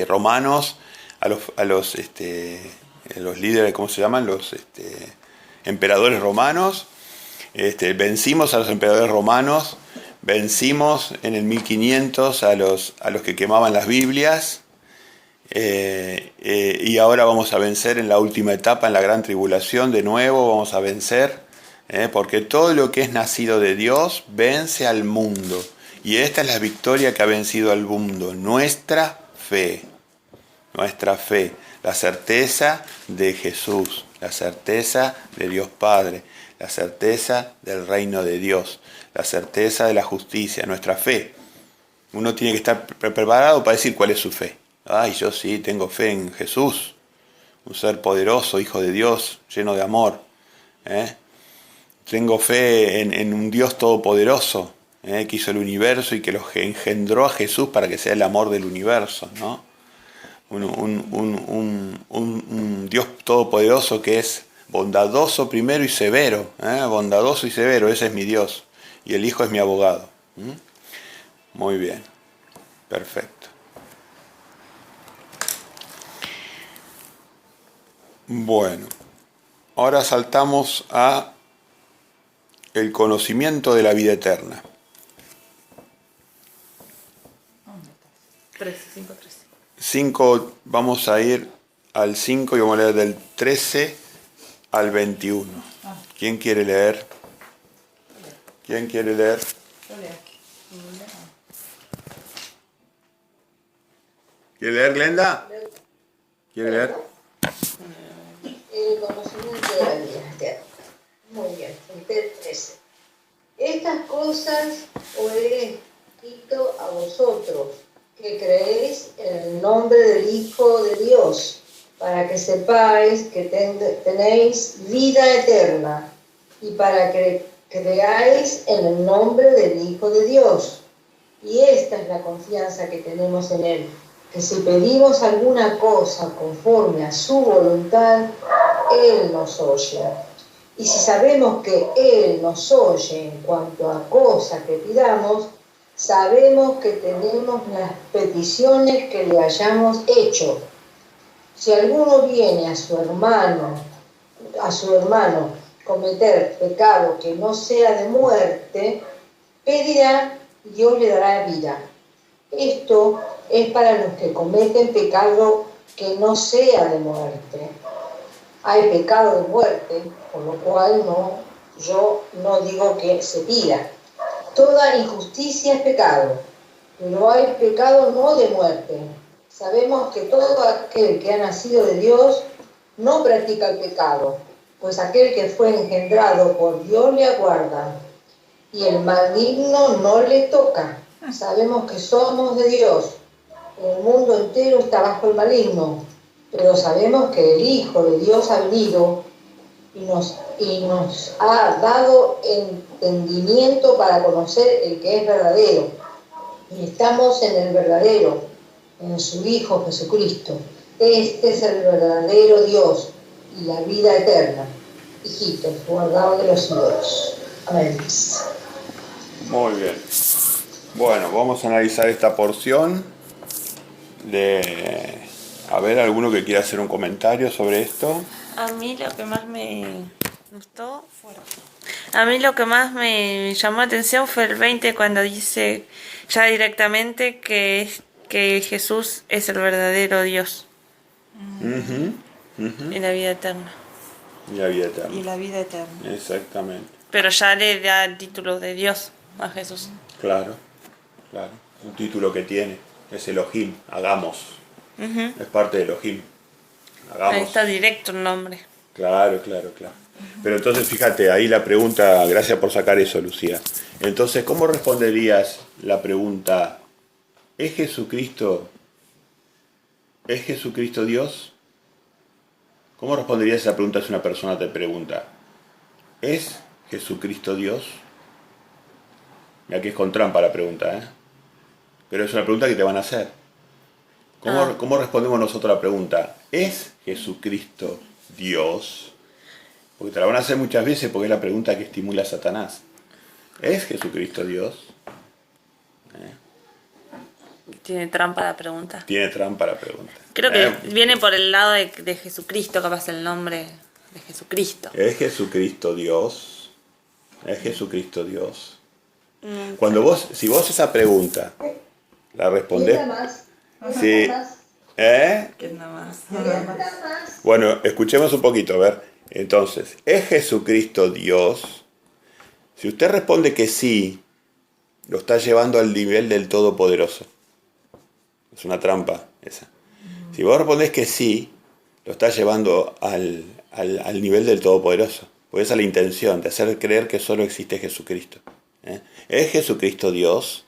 romanos, a los líderes, ¿cómo se llaman? Los emperadores romanos, vencimos a los emperadores romanos, vencimos en el 1500 a los que quemaban las Biblias, y ahora vamos a vencer en la última etapa, en la gran tribulación, de nuevo vamos a vencer, porque todo lo que es nacido de Dios vence al mundo, y esta es la victoria que ha vencido al mundo, nuestra fe, la certeza de Jesús, la certeza de Dios Padre, la certeza del reino de Dios, la certeza de la justicia, nuestra fe. Uno tiene que estar preparado para decir cuál es su fe. Ay, yo sí tengo fe en Jesús, un ser poderoso, Hijo de Dios, lleno de amor. Tengo fe en un Dios todopoderoso, que hizo el universo y que lo engendró a Jesús para que sea el amor del universo, ¿no? Un Dios todopoderoso que es bondadoso primero y severo, bondadoso y severo, ese es mi Dios, y el Hijo es mi abogado. Muy bien, perfecto. Bueno, ahora saltamos a el conocimiento de la vida eterna. 5, vamos a ir al 5 y vamos a leer del 13 al 21. ¿Quién quiere leer? ¿Quién quiere leer? ¿Quiere leer, Glenda? ¿Quiere leer? El conocimiento de la vida eterna. Muy bien, el 13. Estas cosas os he escrito a vosotros, que creéis en el nombre del Hijo de Dios, para que sepáis que tenéis vida eterna, y para que creáis en el nombre del Hijo de Dios. Y esta es la confianza que tenemos en Él, que si pedimos alguna cosa conforme a su voluntad, Él nos oye. Y si sabemos que Él nos oye en cuanto a cosas que pidamos, sabemos que tenemos las peticiones que le hayamos hecho. Si alguno viene a su hermano cometer pecado que no sea de muerte, pedirá y Dios le dará vida. Esto es para los que cometen pecado que no sea de muerte. Hay pecado de muerte, por lo cual yo no digo que se pida. Toda injusticia es pecado, pero hay pecado no de muerte. Sabemos que todo aquel que ha nacido de Dios no practica el pecado, pues aquel que fue engendrado por Dios le aguarda, y el maligno no le toca. Sabemos que somos de Dios, el mundo entero está bajo el maligno, pero sabemos que el Hijo de Dios ha venido y nos ha dado entendimiento para conocer el que es verdadero. Y estamos en el verdadero, en su Hijo Jesucristo. Este es el verdadero Dios y la vida eterna. hijitos, guardados de los ídolos. Amén. Muy bien. Bueno, vamos a analizar esta porción de... A ver, ¿alguno que quiera hacer un comentario sobre esto? A mí lo que más me gustó A mí lo que más me llamó la atención fue el 20 cuando dice ya directamente que Jesús es el verdadero Dios y la vida eterna. Y la vida eterna. Y la vida eterna. Exactamente. Pero ya le da el título de Dios a Jesús. Claro, claro. Un título que tiene. Es Elohim. Hagamos. Es parte de Elohim. Hagamos. Ahí está directo el nombre. Claro, claro, claro. Pero entonces, fíjate, ahí la pregunta, gracias por sacar eso, Lucía. Entonces, ¿cómo responderías la pregunta, ¿es Jesucristo Dios? ¿Cómo responderías esa pregunta si una persona te pregunta, ¿es Jesucristo Dios? Mira que es con trampa la pregunta, ¿eh? Pero es una pregunta que te van a hacer. ¿Cómo respondemos nosotros a la pregunta, ¿es Jesucristo Dios? Porque te la van a hacer muchas veces porque es la pregunta que estimula a Satanás. ¿Es Jesucristo Dios? Tiene trampa la pregunta. Tiene trampa la pregunta. Creo que viene por el lado de Jesucristo, capaz el nombre de Jesucristo. ¿Es Jesucristo Dios? ¿Es Jesucristo Dios? Cuando si vos esa pregunta la respondés... Sí. ¿Qué nada más? Bueno, escuchemos un poquito, a ver. Entonces, ¿es Jesucristo Dios? Si usted responde que sí, lo está llevando al nivel del Todopoderoso. Es una trampa esa. Si vos respondés que sí, lo está llevando al nivel del Todopoderoso. Porque esa es la intención, de hacer creer que solo existe Jesucristo. ¿Es Jesucristo Dios?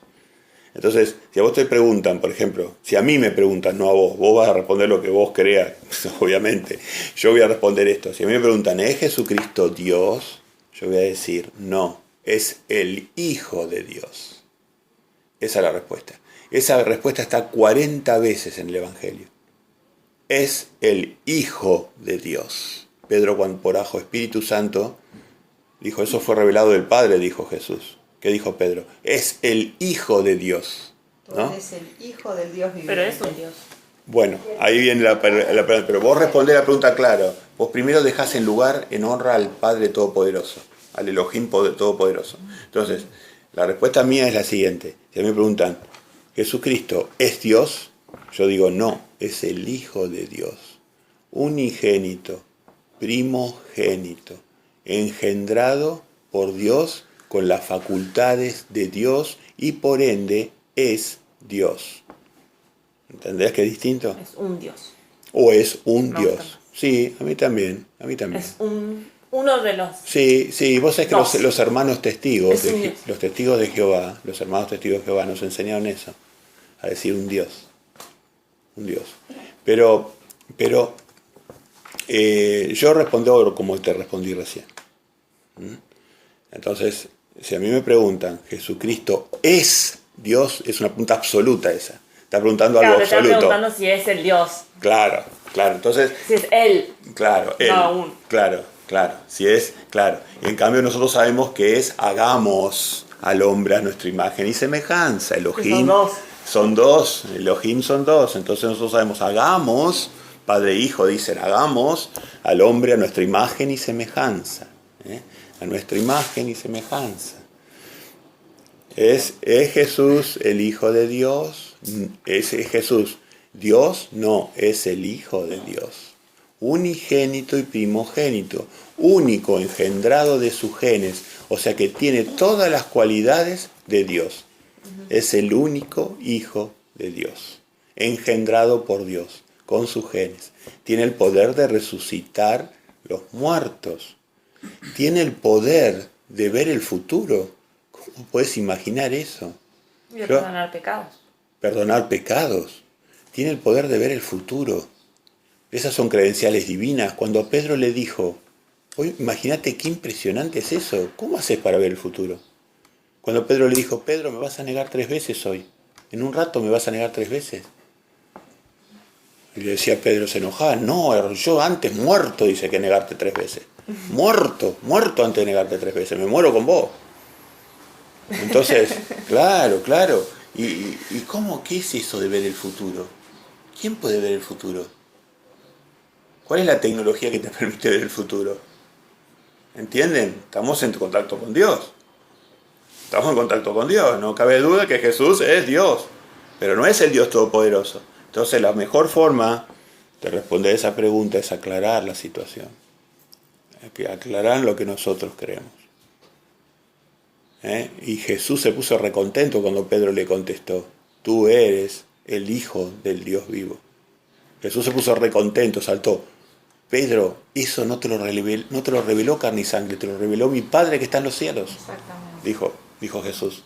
Entonces, si a vos te preguntan, por ejemplo, si a mí me preguntan, no a vos vas a responder lo que vos creas, obviamente. Yo voy a responder esto. Si a mí me preguntan, ¿es Jesucristo Dios? Yo voy a decir, no, es el Hijo de Dios. Esa es la respuesta. Esa respuesta está 40 veces en el Evangelio. Es el Hijo de Dios. Pedro, cuando por ajo Espíritu Santo, dijo, eso fue revelado del Padre, dijo Jesús. ¿Qué dijo Pedro? Es el Hijo de Dios. ¿No? Es el Hijo del Dios viviente. Pero es un Dios. Bueno, ahí viene la pregunta. Pero vos respondés la pregunta claro. Vos primero dejás en lugar, en honra al Padre Todopoderoso, al Elohim Todopoderoso. Entonces, la respuesta mía es la siguiente. Si a mí me preguntan, ¿Jesucristo es Dios? Yo digo, no, es el Hijo de Dios. Unigénito, primogénito, engendrado por Dios, con las facultades de Dios y por ende es Dios. ¿Entendés que es distinto? Es un Dios. ¿O es un Me Dios? gusta. Sí, a mí también. Es uno de los... Sí, vos sabés que los hermanos testigos, Es un Dios. los testigos de Jehová, los hermanos testigos de Jehová nos enseñaron eso, a decir un Dios. Un Dios. Pero yo respondo como te respondí recién. Entonces, si a mí me preguntan, ¿Jesucristo es Dios? Es una pregunta absoluta esa. Está preguntando algo te están absoluto. preguntando si es el Dios. Claro. Entonces, Si es Él. claro, él. No aún. Claro. Si es, claro. Y en cambio nosotros sabemos que es hagamos al hombre a nuestra imagen y semejanza. Elohim son dos. Son dos. Elohim son dos. Entonces nosotros sabemos, hagamos, Padre e Hijo dicen, hagamos al hombre a nuestra imagen y semejanza. A nuestra imagen y semejanza. ¿Es Jesús el Hijo de Dios? ¿Es Jesús Dios? No, es el Hijo de Dios. Unigénito y primogénito, único, engendrado de sus genes, o sea que tiene todas las cualidades de Dios. Es el único Hijo de Dios, engendrado por Dios, con sus genes. Tiene el poder de resucitar los muertos. Tiene el poder de ver el futuro. ¿Cómo puedes imaginar eso? Y de perdonar pecados. Perdonar pecados. Tiene el poder de ver el futuro. Esas son credenciales divinas. Cuando Pedro le dijo, oye, imagínate qué impresionante es eso. ¿Cómo haces para ver el futuro? Cuando Pedro le dijo, Pedro, me vas a negar 3 veces hoy. En un rato me vas a negar 3 veces. Y le decía Pedro, se enojaba. No, yo antes muerto, dice, que negarte 3 veces. muerto antes de negarte 3 veces, me muero con vos. Entonces, claro. ¿Y qué es eso de ver el futuro? ¿Quién puede ver el futuro? ¿Cuál es la tecnología que te permite ver el futuro? ¿Entienden? Estamos en contacto con Dios. Estamos en contacto con Dios. No cabe duda que Jesús es Dios, pero no es el Dios todopoderoso. Entonces la mejor forma de responder esa pregunta es aclarar la situación. Aclarar lo que nosotros creemos. Y Jesús se puso recontento cuando Pedro le contestó: tú eres el Hijo del Dios vivo. Jesús se puso recontento, saltó: Pedro, eso no te lo reveló carne y sangre, te lo reveló mi Padre que está en los cielos. Exactamente. Dijo Jesús.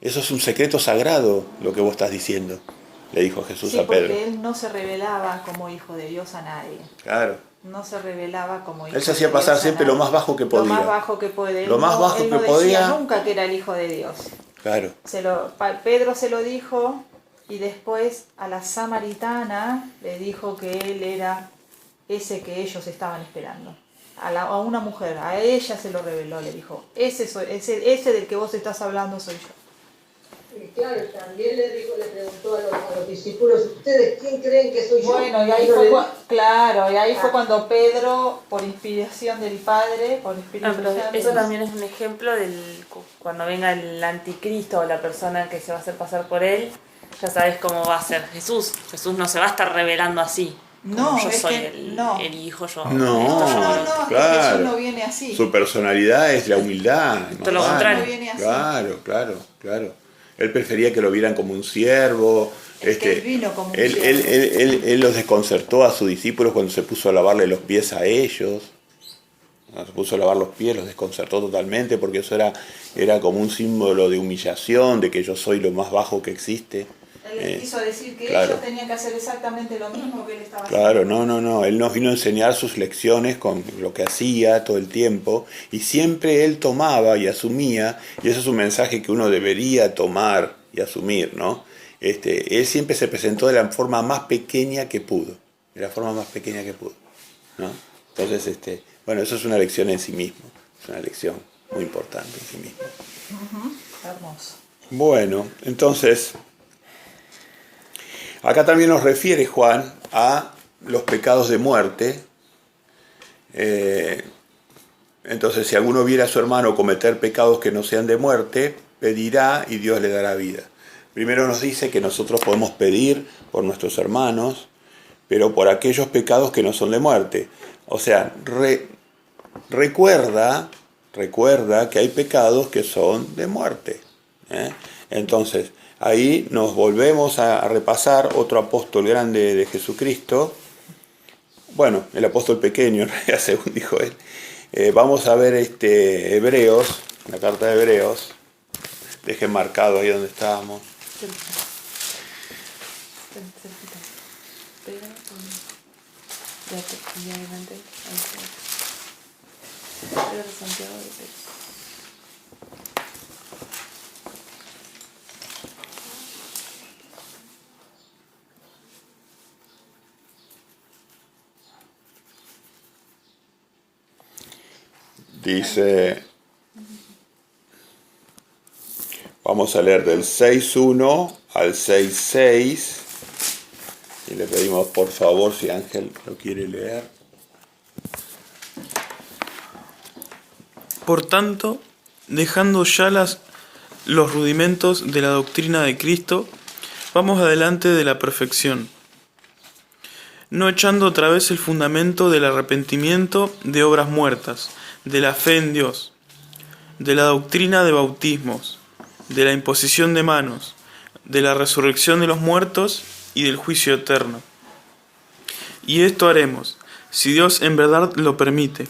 Eso es un secreto sagrado lo que vos estás diciendo, le dijo Jesús a Pedro. Porque él no se revelaba como hijo de Dios a nadie. Claro. No se revelaba como hijo de Dios. Él se hacía pasar siempre lo más bajo que podía. Lo más bajo que puede. Lo más bajo él que no podía. Decía nunca que era el hijo de Dios. Claro. Pedro se lo dijo, y después a la samaritana le dijo que él era ese que ellos estaban esperando. A una mujer, a ella se lo reveló, le dijo: ese del que vos estás hablando soy yo. Y claro, también le preguntó a los discípulos: ¿ustedes quién creen que soy yo? Bueno, y ahí fue cuando Pedro, por inspiración del Padre, por Espíritu Santo... Eso también es un ejemplo cuando venga el anticristo o la persona que se va a hacer pasar por él, ya sabes cómo va a ser Jesús. Jesús no se va a estar revelando así. No, yo soy el hijo, yo. esto yo No, claro. claro. Jesús no viene así. Su personalidad es la humildad. Todo lo contrario. No viene así. Claro. Él prefería que lo vieran como un siervo. Él vino como un siervo. Él los desconcertó a sus discípulos cuando se puso a lavarle los pies a ellos. Cuando se puso a lavar los pies, los desconcertó totalmente, porque eso era como un símbolo de humillación, de que yo soy lo más bajo que existe. Él les quiso decir que claro. ellos tenían que hacer exactamente lo mismo que él estaba Claro, haciendo. no. Él nos vino a enseñar sus lecciones con lo que hacía todo el tiempo, y siempre él tomaba y asumía, y eso es un mensaje que uno debería tomar y asumir, ¿no? Él siempre se presentó de la forma más pequeña que pudo, ¿no? Entonces, bueno, eso es una lección en sí mismo, es una lección muy importante en sí mismo. Hermoso. Bueno, entonces... Acá también nos refiere Juan a los pecados de muerte. Entonces, si alguno viera a su hermano cometer pecados que no sean de muerte, pedirá y Dios le dará vida. Primero nos dice que nosotros podemos pedir por nuestros hermanos, pero por aquellos pecados que no son de muerte. O sea, recuerda que hay pecados que son de muerte. Entonces, ahí nos volvemos a repasar otro apóstol grande de Jesucristo. Bueno, el apóstol pequeño, en realidad, según dijo él. Vamos a ver Hebreos, la carta de Hebreos. Dejen marcado ahí donde estábamos. Dice, vamos a leer del 6.1 al 6.6 y le pedimos por favor si Ángel lo quiere leer. Por tanto, dejando ya los rudimentos de la doctrina de Cristo, vamos adelante de la perfección, no echando otra vez el fundamento del arrepentimiento de obras muertas, de la fe en Dios, de la doctrina de bautismos, de la imposición de manos, de la resurrección de los muertos y del juicio eterno. Y esto haremos, si Dios en verdad lo permite,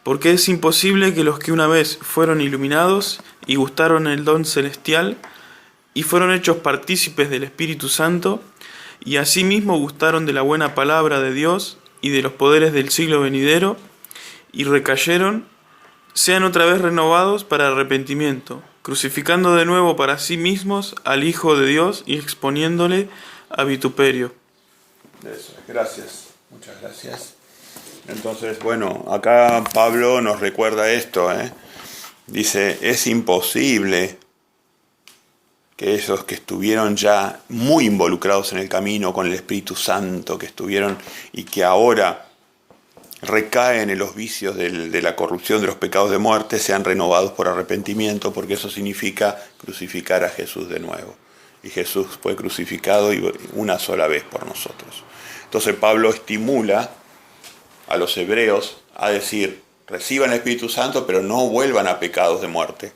porque es imposible que los que una vez fueron iluminados y gustaron el don celestial y fueron hechos partícipes del Espíritu Santo y asimismo gustaron de la buena palabra de Dios y de los poderes del siglo venidero y recayeron, sean otra vez renovados para arrepentimiento, crucificando de nuevo para sí mismos al Hijo de Dios y exponiéndole a vituperio. Eso, gracias, muchas gracias. Entonces, bueno, acá Pablo nos recuerda esto, ¿eh? Dice, es imposible que esos que estuvieron ya muy involucrados en el camino con el Espíritu Santo, que estuvieron y que ahora recaen en los vicios de la corrupción, de los pecados de muerte, sean renovados por arrepentimiento, porque eso significa crucificar a Jesús de nuevo. Y Jesús fue crucificado una sola vez por nosotros. Entonces Pablo estimula a los hebreos a decir, reciban el Espíritu Santo, pero no vuelvan a pecados de muerte.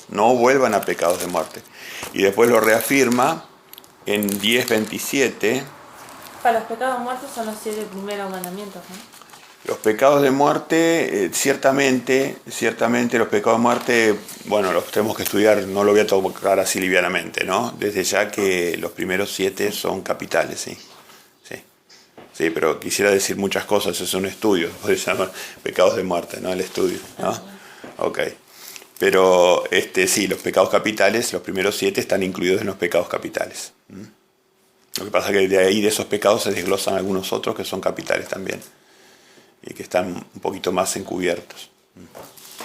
No vuelvan a pecados de muerte. Y después lo reafirma en 10:27. Para los pecados muertos son los 7 primeros mandamientos, ¿no? Los pecados de muerte, ciertamente los pecados de muerte, bueno, los tenemos que estudiar, no lo voy a tocar así livianamente, ¿no? Desde ya que los primeros 7 son capitales, sí. Sí, pero quisiera decir muchas cosas, es un estudio, se llama pecados de muerte, ¿no? El estudio, ¿no? Ok. Pero sí, los pecados capitales, los primeros 7 están incluidos en los pecados capitales. Lo que pasa es que de ahí de esos pecados se desglosan algunos otros que son capitales también. Y que están un poquito más encubiertos,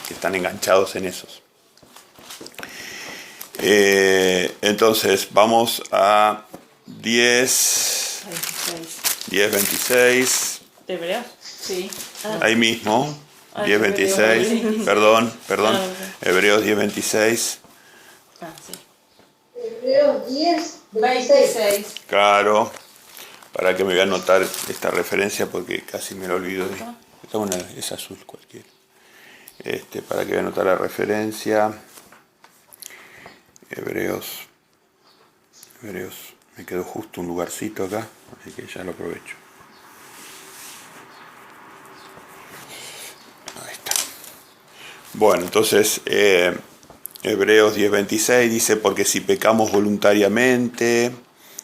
que están enganchados en esos. Entonces, vamos a 10:26. ¿De hebreos? Sí. Ahí mismo, 10:26. Perdón. Hebreos 10:26. Sí. Hebreos 10:26. Claro. Para que me voy a anotar esta referencia porque casi me lo olvido. Es azul cualquiera. Para que voy a anotar la referencia. Hebreos. Me quedó justo un lugarcito acá, así que ya lo aprovecho. Ahí está. Bueno, entonces Hebreos 10:26 dice, porque si pecamos voluntariamente,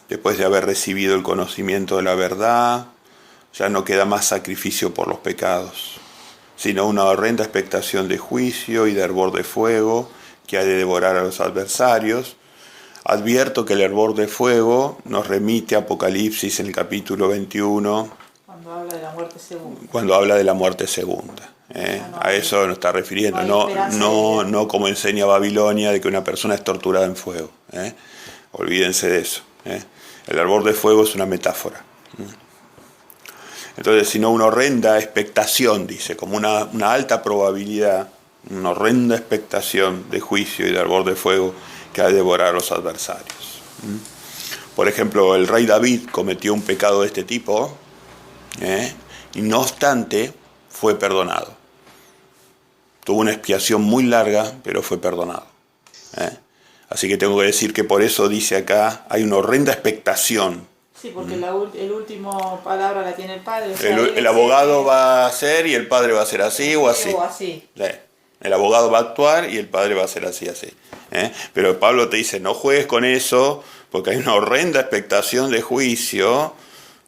después de haber recibido el conocimiento de la verdad, ya no queda más sacrificio por los pecados, sino una horrenda expectación de juicio y de hervor de fuego que ha de devorar a los adversarios. Advierto que el hervor de fuego nos remite a Apocalipsis en el capítulo 21, Cuando habla de la muerte segunda. cuando habla de la muerte segunda. A eso nos está refiriendo, no como enseña Babilonia de que una persona es torturada en fuego. Olvídense de eso. El hervor de fuego es una metáfora. Entonces, sino una horrenda expectación, dice, como una alta probabilidad, una horrenda expectación de juicio y de hervor de fuego que ha de devorar a los adversarios. Por ejemplo, el rey David cometió un pecado de este tipo, y no obstante fue perdonado. Tuvo una expiación muy larga, pero fue perdonado. Así que tengo que decir que por eso dice acá, hay una horrenda expectación. Sí, porque el último palabra la tiene el padre. O sea, El abogado va a hacer y el padre va a hacer así o así. O así. El abogado va a actuar y el padre va a hacer así. Pero Pablo te dice, no juegues con eso, porque hay una horrenda expectación de juicio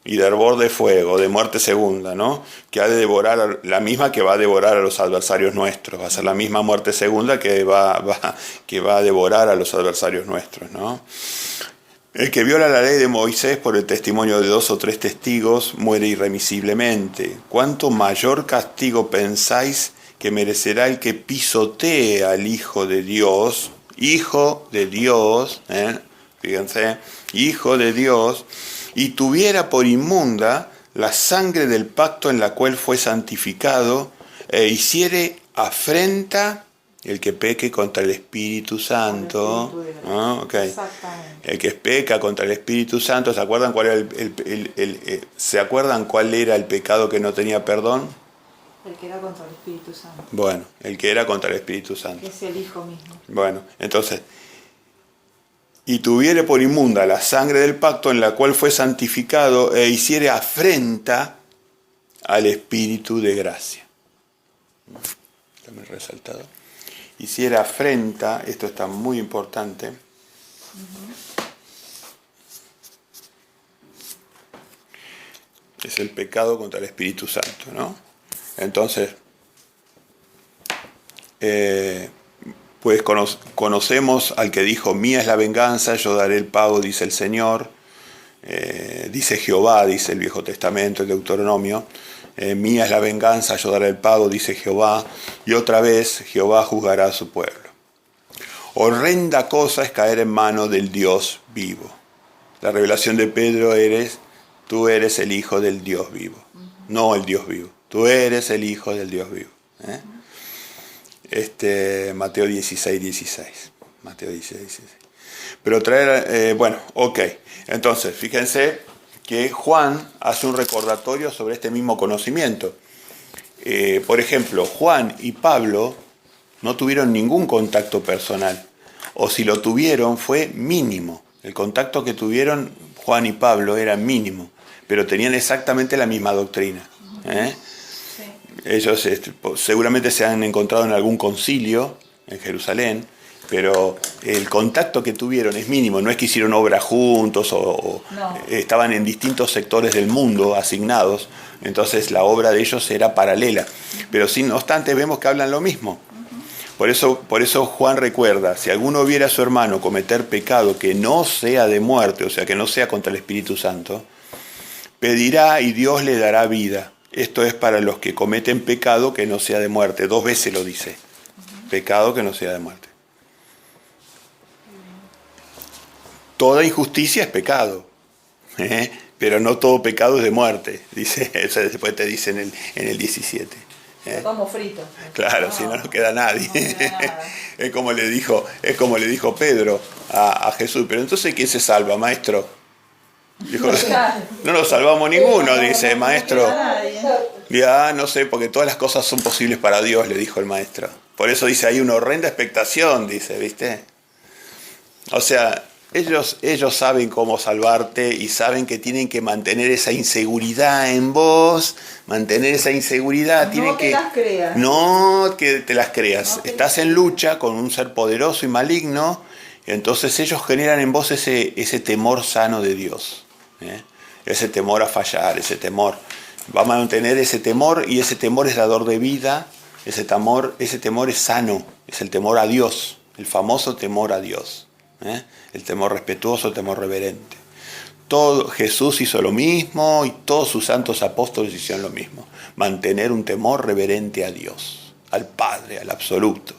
y de hervor de fuego, de muerte segunda, ¿no? Que ha de devorar, la misma que va a devorar a los adversarios nuestros. Va a ser la misma muerte segunda que va a devorar a los adversarios nuestros, ¿no? El que viola la ley de Moisés por el testimonio de 2 o 3 testigos muere irremisiblemente. ¿Cuánto mayor castigo pensáis que merecerá el que pisotee al Hijo de Dios? Hijo de Dios, fíjense, Hijo de Dios, y tuviera por inmunda la sangre del pacto en la cual fue santificado, e hiciere afrenta el que peque contra el Espíritu Santo. El que peca contra el Espíritu Santo, ¿se acuerdan cuál era el pecado que no tenía perdón? El que era contra el Espíritu Santo. Bueno, el que era contra el Espíritu Santo. Que es el Hijo mismo. Bueno, entonces, y tuviere por inmunda la sangre del pacto en la cual fue santificado, e hiciere afrenta al Espíritu de gracia. También resaltado. Hiciera afrenta, esto está muy importante. Es el pecado contra el Espíritu Santo, ¿no? Entonces, pues conocemos al que dijo, mía es la venganza, yo daré el pago, dice el Señor. Dice Jehová, dice el Viejo Testamento, el Deuteronomio. Mía es la venganza, yo daré el pago, dice Jehová, y otra vez Jehová juzgará a su pueblo. Horrenda cosa es caer en manos del Dios vivo. La revelación de Pedro tú eres el hijo del Dios vivo, no el Dios vivo, tú eres el hijo del Dios vivo. Mateo 16, 16. Mateo 16, 16. Pero entonces fíjense que Juan hace un recordatorio sobre este mismo conocimiento. Por ejemplo, Juan y Pablo no tuvieron ningún contacto personal, o si lo tuvieron fue mínimo. El contacto que tuvieron Juan y Pablo era mínimo, pero tenían exactamente la misma doctrina. Sí. Ellos seguramente se han encontrado en algún concilio en Jerusalén, pero el contacto que tuvieron es mínimo, no es que hicieron obra juntos o estaban en distintos sectores del mundo asignados, entonces la obra de ellos era paralela, pero no obstante vemos que hablan lo mismo. Por eso Juan recuerda, si alguno viera a su hermano cometer pecado que no sea de muerte, o sea que no sea contra el Espíritu Santo, pedirá y Dios le dará vida. Esto es para los que cometen pecado que no sea de muerte, 2 veces lo dice, pecado que no sea de muerte. Toda injusticia es pecado, pero no todo pecado es de muerte, dice, eso después te dice en el 17. Como frito. Claro, si no queda nadie. No queda nada. Es como le dijo Pedro a Jesús, pero entonces ¿quién se salva, maestro? Dijo, no nos salvamos ninguno, dice maestro. Ya, no sé, porque todas las cosas son posibles para Dios, le dijo el maestro. Por eso dice, hay una horrenda expectación, dice, ¿viste? O sea, ellos saben cómo salvarte y saben que tienen que mantener esa inseguridad en vos, mantener esa inseguridad. No te las creas. No que te las creas. Estás en lucha con un ser poderoso y maligno, y entonces ellos generan en vos ese temor sano de Dios. Ese temor a fallar, ese temor. Va a mantener ese temor, y ese temor es dador de vida, ese temor es sano, es el temor a Dios, el famoso temor a Dios. El temor respetuoso, el temor reverente. Jesús hizo lo mismo y todos sus santos apóstoles hicieron lo mismo. Mantener un temor reverente a Dios, al Padre, al absoluto.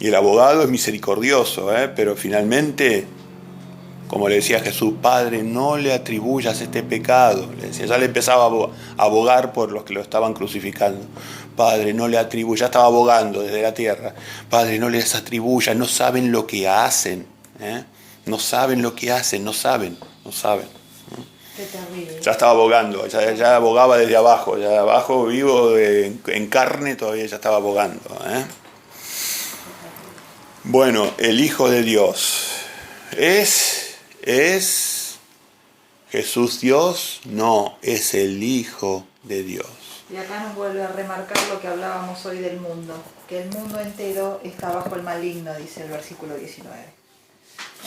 Y el abogado es misericordioso, pero finalmente, como le decía Jesús, Padre, no le atribuyas este pecado. Le decía, ya le empezaba a abogar por los que lo estaban crucificando. Padre, no le atribuyas, ya estaba abogando desde la tierra. Padre, no les atribuyas, no saben lo que hacen. No saben lo que hacen, no saben. Qué terrible. Ya estaba abogando, ya abogaba desde abajo, ya de abajo vivo en carne, todavía ya estaba abogando. Bueno, el Hijo de Dios. ¿Es Jesús Dios? No, es el Hijo de Dios. Y acá nos vuelve a remarcar lo que hablábamos hoy del mundo, que el mundo entero está bajo el maligno, dice el versículo 19.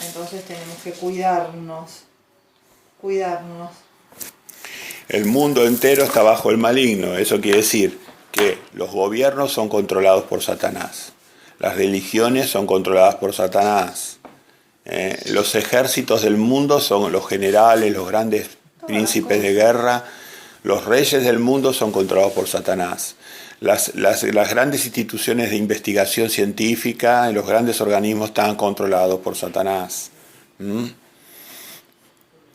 Entonces tenemos que cuidarnos. El mundo entero está bajo el maligno, eso quiere decir que los gobiernos son controlados por Satanás, las religiones son controladas por Satanás, los ejércitos del mundo son los generales, los grandes príncipes de guerra. Los reyes del mundo son controlados por Satanás. Las grandes instituciones de investigación científica y los grandes organismos están controlados por Satanás.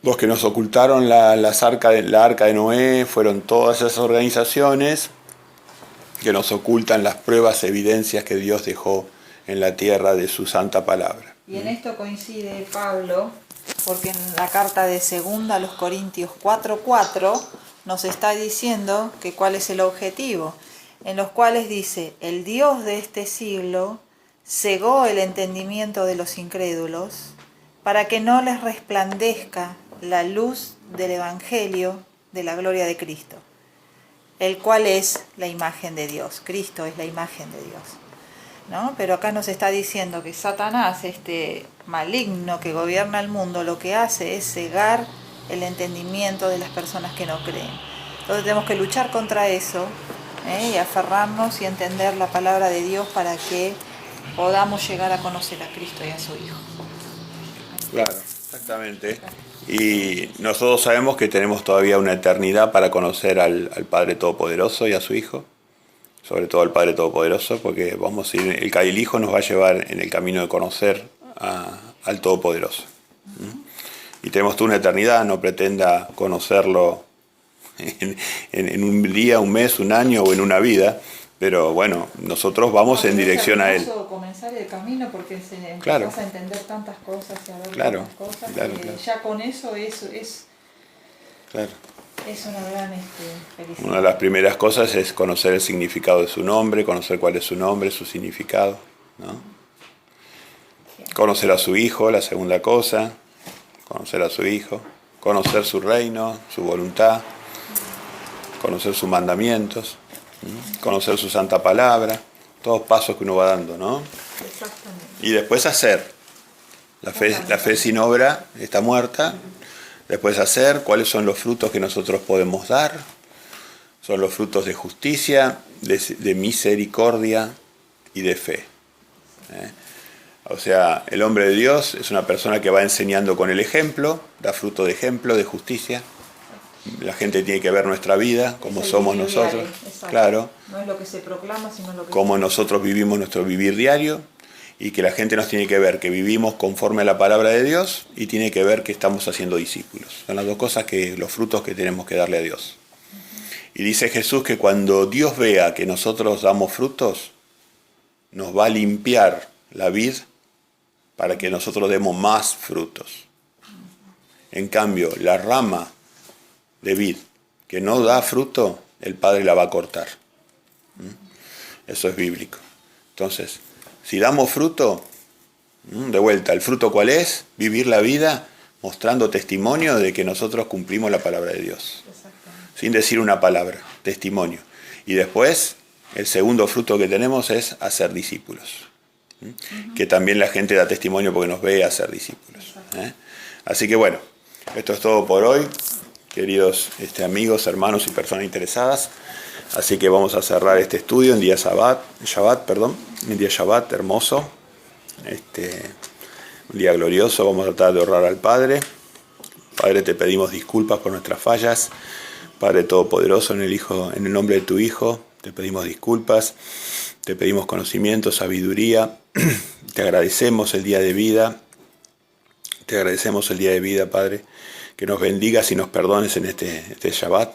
Los que nos ocultaron la arca de Noé fueron todas esas organizaciones que nos ocultan las pruebas, evidencias que Dios dejó en la tierra de su santa palabra. Y en esto coincide Pablo, porque en la carta de 2 a los Corintios 4:4 nos está diciendo que cuál es el objetivo, en los cuales dice, el Dios de este siglo cegó el entendimiento de los incrédulos para que no les resplandezca la luz del Evangelio de la gloria de Cristo, el cual es la imagen de Dios. Cristo es la imagen de Dios, ¿no? Pero acá nos está diciendo que Satanás, este maligno que gobierna el mundo, lo que hace es cegar el entendimiento de las personas que no creen. Entonces tenemos que luchar contra eso, y aferrarnos y entender la palabra de Dios para que podamos llegar a conocer a Cristo y a su Hijo. Claro, exactamente. Y nosotros sabemos que tenemos todavía una eternidad para conocer al Padre Todopoderoso y a su Hijo, sobre todo al Padre Todopoderoso, porque vamos a ir, el Hijo nos va a llevar en el camino de conocer al Todopoderoso. Y tenemos toda una eternidad, no pretenda conocerlo en un día, un mes, un año o en una vida, pero bueno, nosotros vamos en dirección a Él. Es hermoso comenzar el camino porque Claro. vas a entender tantas cosas y a ver Claro, tantas cosas claro, que claro. ya con eso es Claro. una gran felicidad. Una de las primeras cosas es conocer el significado de su nombre, conocer cuál es su nombre, su significado, ¿no? Conocer a su Hijo, la segunda cosa, conocer a su Hijo, conocer su reino, su voluntad, conocer sus mandamientos, conocer su santa palabra, todos pasos que uno va dando, ¿no? Exactamente. Y después hacer. La fe sin obra está muerta. Después hacer, cuáles son los frutos que nosotros podemos dar. Son los frutos de justicia, de misericordia y de fe. O sea, el hombre de Dios es una persona que va enseñando con el ejemplo, da fruto de ejemplo, de justicia. La gente tiene que ver nuestra vida, como somos nosotros. Claro. No es lo que se proclama, sino lo que Cómo nosotros vivimos nuestro vivir diario, y que la gente nos tiene que ver que vivimos conforme a la palabra de Dios y tiene que ver que estamos haciendo discípulos. Son las dos cosas, los frutos que tenemos que darle a Dios. Y dice Jesús que cuando Dios vea que nosotros damos frutos, nos va a limpiar la vid para que nosotros demos más frutos. En cambio, la rama de vid que no da fruto, el Padre la va a cortar. Eso es bíblico. Entonces, si damos fruto, de vuelta, ¿el fruto cuál es? Vivir la vida mostrando testimonio de que nosotros cumplimos la palabra de Dios. Sin decir una palabra, testimonio. Y después, el segundo fruto que tenemos es hacer discípulos. Que también la gente da testimonio porque nos ve hacer discípulos. Así que bueno, esto es todo por hoy, queridos amigos, hermanos y personas interesadas. Así que vamos a cerrar este estudio en día en día Shabbat hermoso, un día glorioso. Vamos a tratar de honrar al Padre. Padre, te pedimos disculpas por nuestras fallas. Padre Todopoderoso, en el nombre de tu Hijo, te pedimos disculpas, te pedimos conocimiento, sabiduría. Te agradecemos el día de vida. Te agradecemos el día de vida, Padre, que nos bendigas y nos perdones en este Shabbat.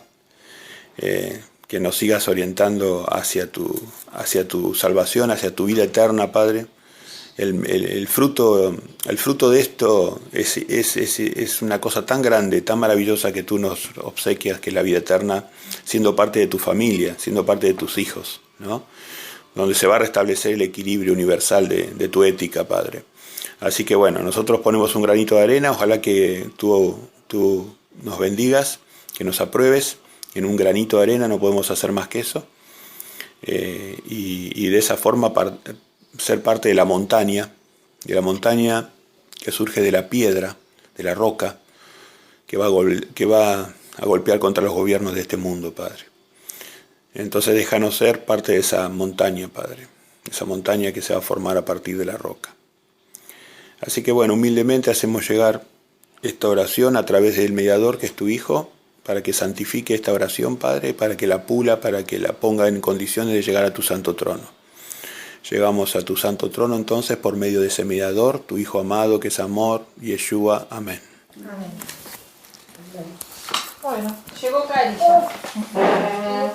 Que nos sigas orientando hacia tu salvación, hacia tu vida eterna, Padre. El fruto de esto es una cosa tan grande, tan maravillosa que tú nos obsequias, que es la vida eterna, siendo parte de tu familia, siendo parte de tus hijos, ¿no? Donde se va a restablecer el equilibrio universal de tu ética, Padre. Así que bueno, nosotros ponemos un granito de arena, ojalá que tú nos bendigas, que nos apruebes. En un granito de arena no podemos hacer más que eso, y de esa forma ser parte de la montaña que surge de la piedra, de la roca, que va a golpear contra los gobiernos de este mundo, Padre. Entonces déjanos ser parte de esa montaña, Padre, esa montaña que se va a formar a partir de la roca. Así que bueno, humildemente hacemos llegar esta oración a través del mediador que es tu Hijo, para que santifique esta oración, Padre, para que la pula, para que la ponga en condiciones de llegar a tu santo trono. Llegamos a tu santo trono entonces por medio de ese mediador, tu Hijo amado que es amor, Yeshua. Amén. Amén. Bueno, llegó Cari ya.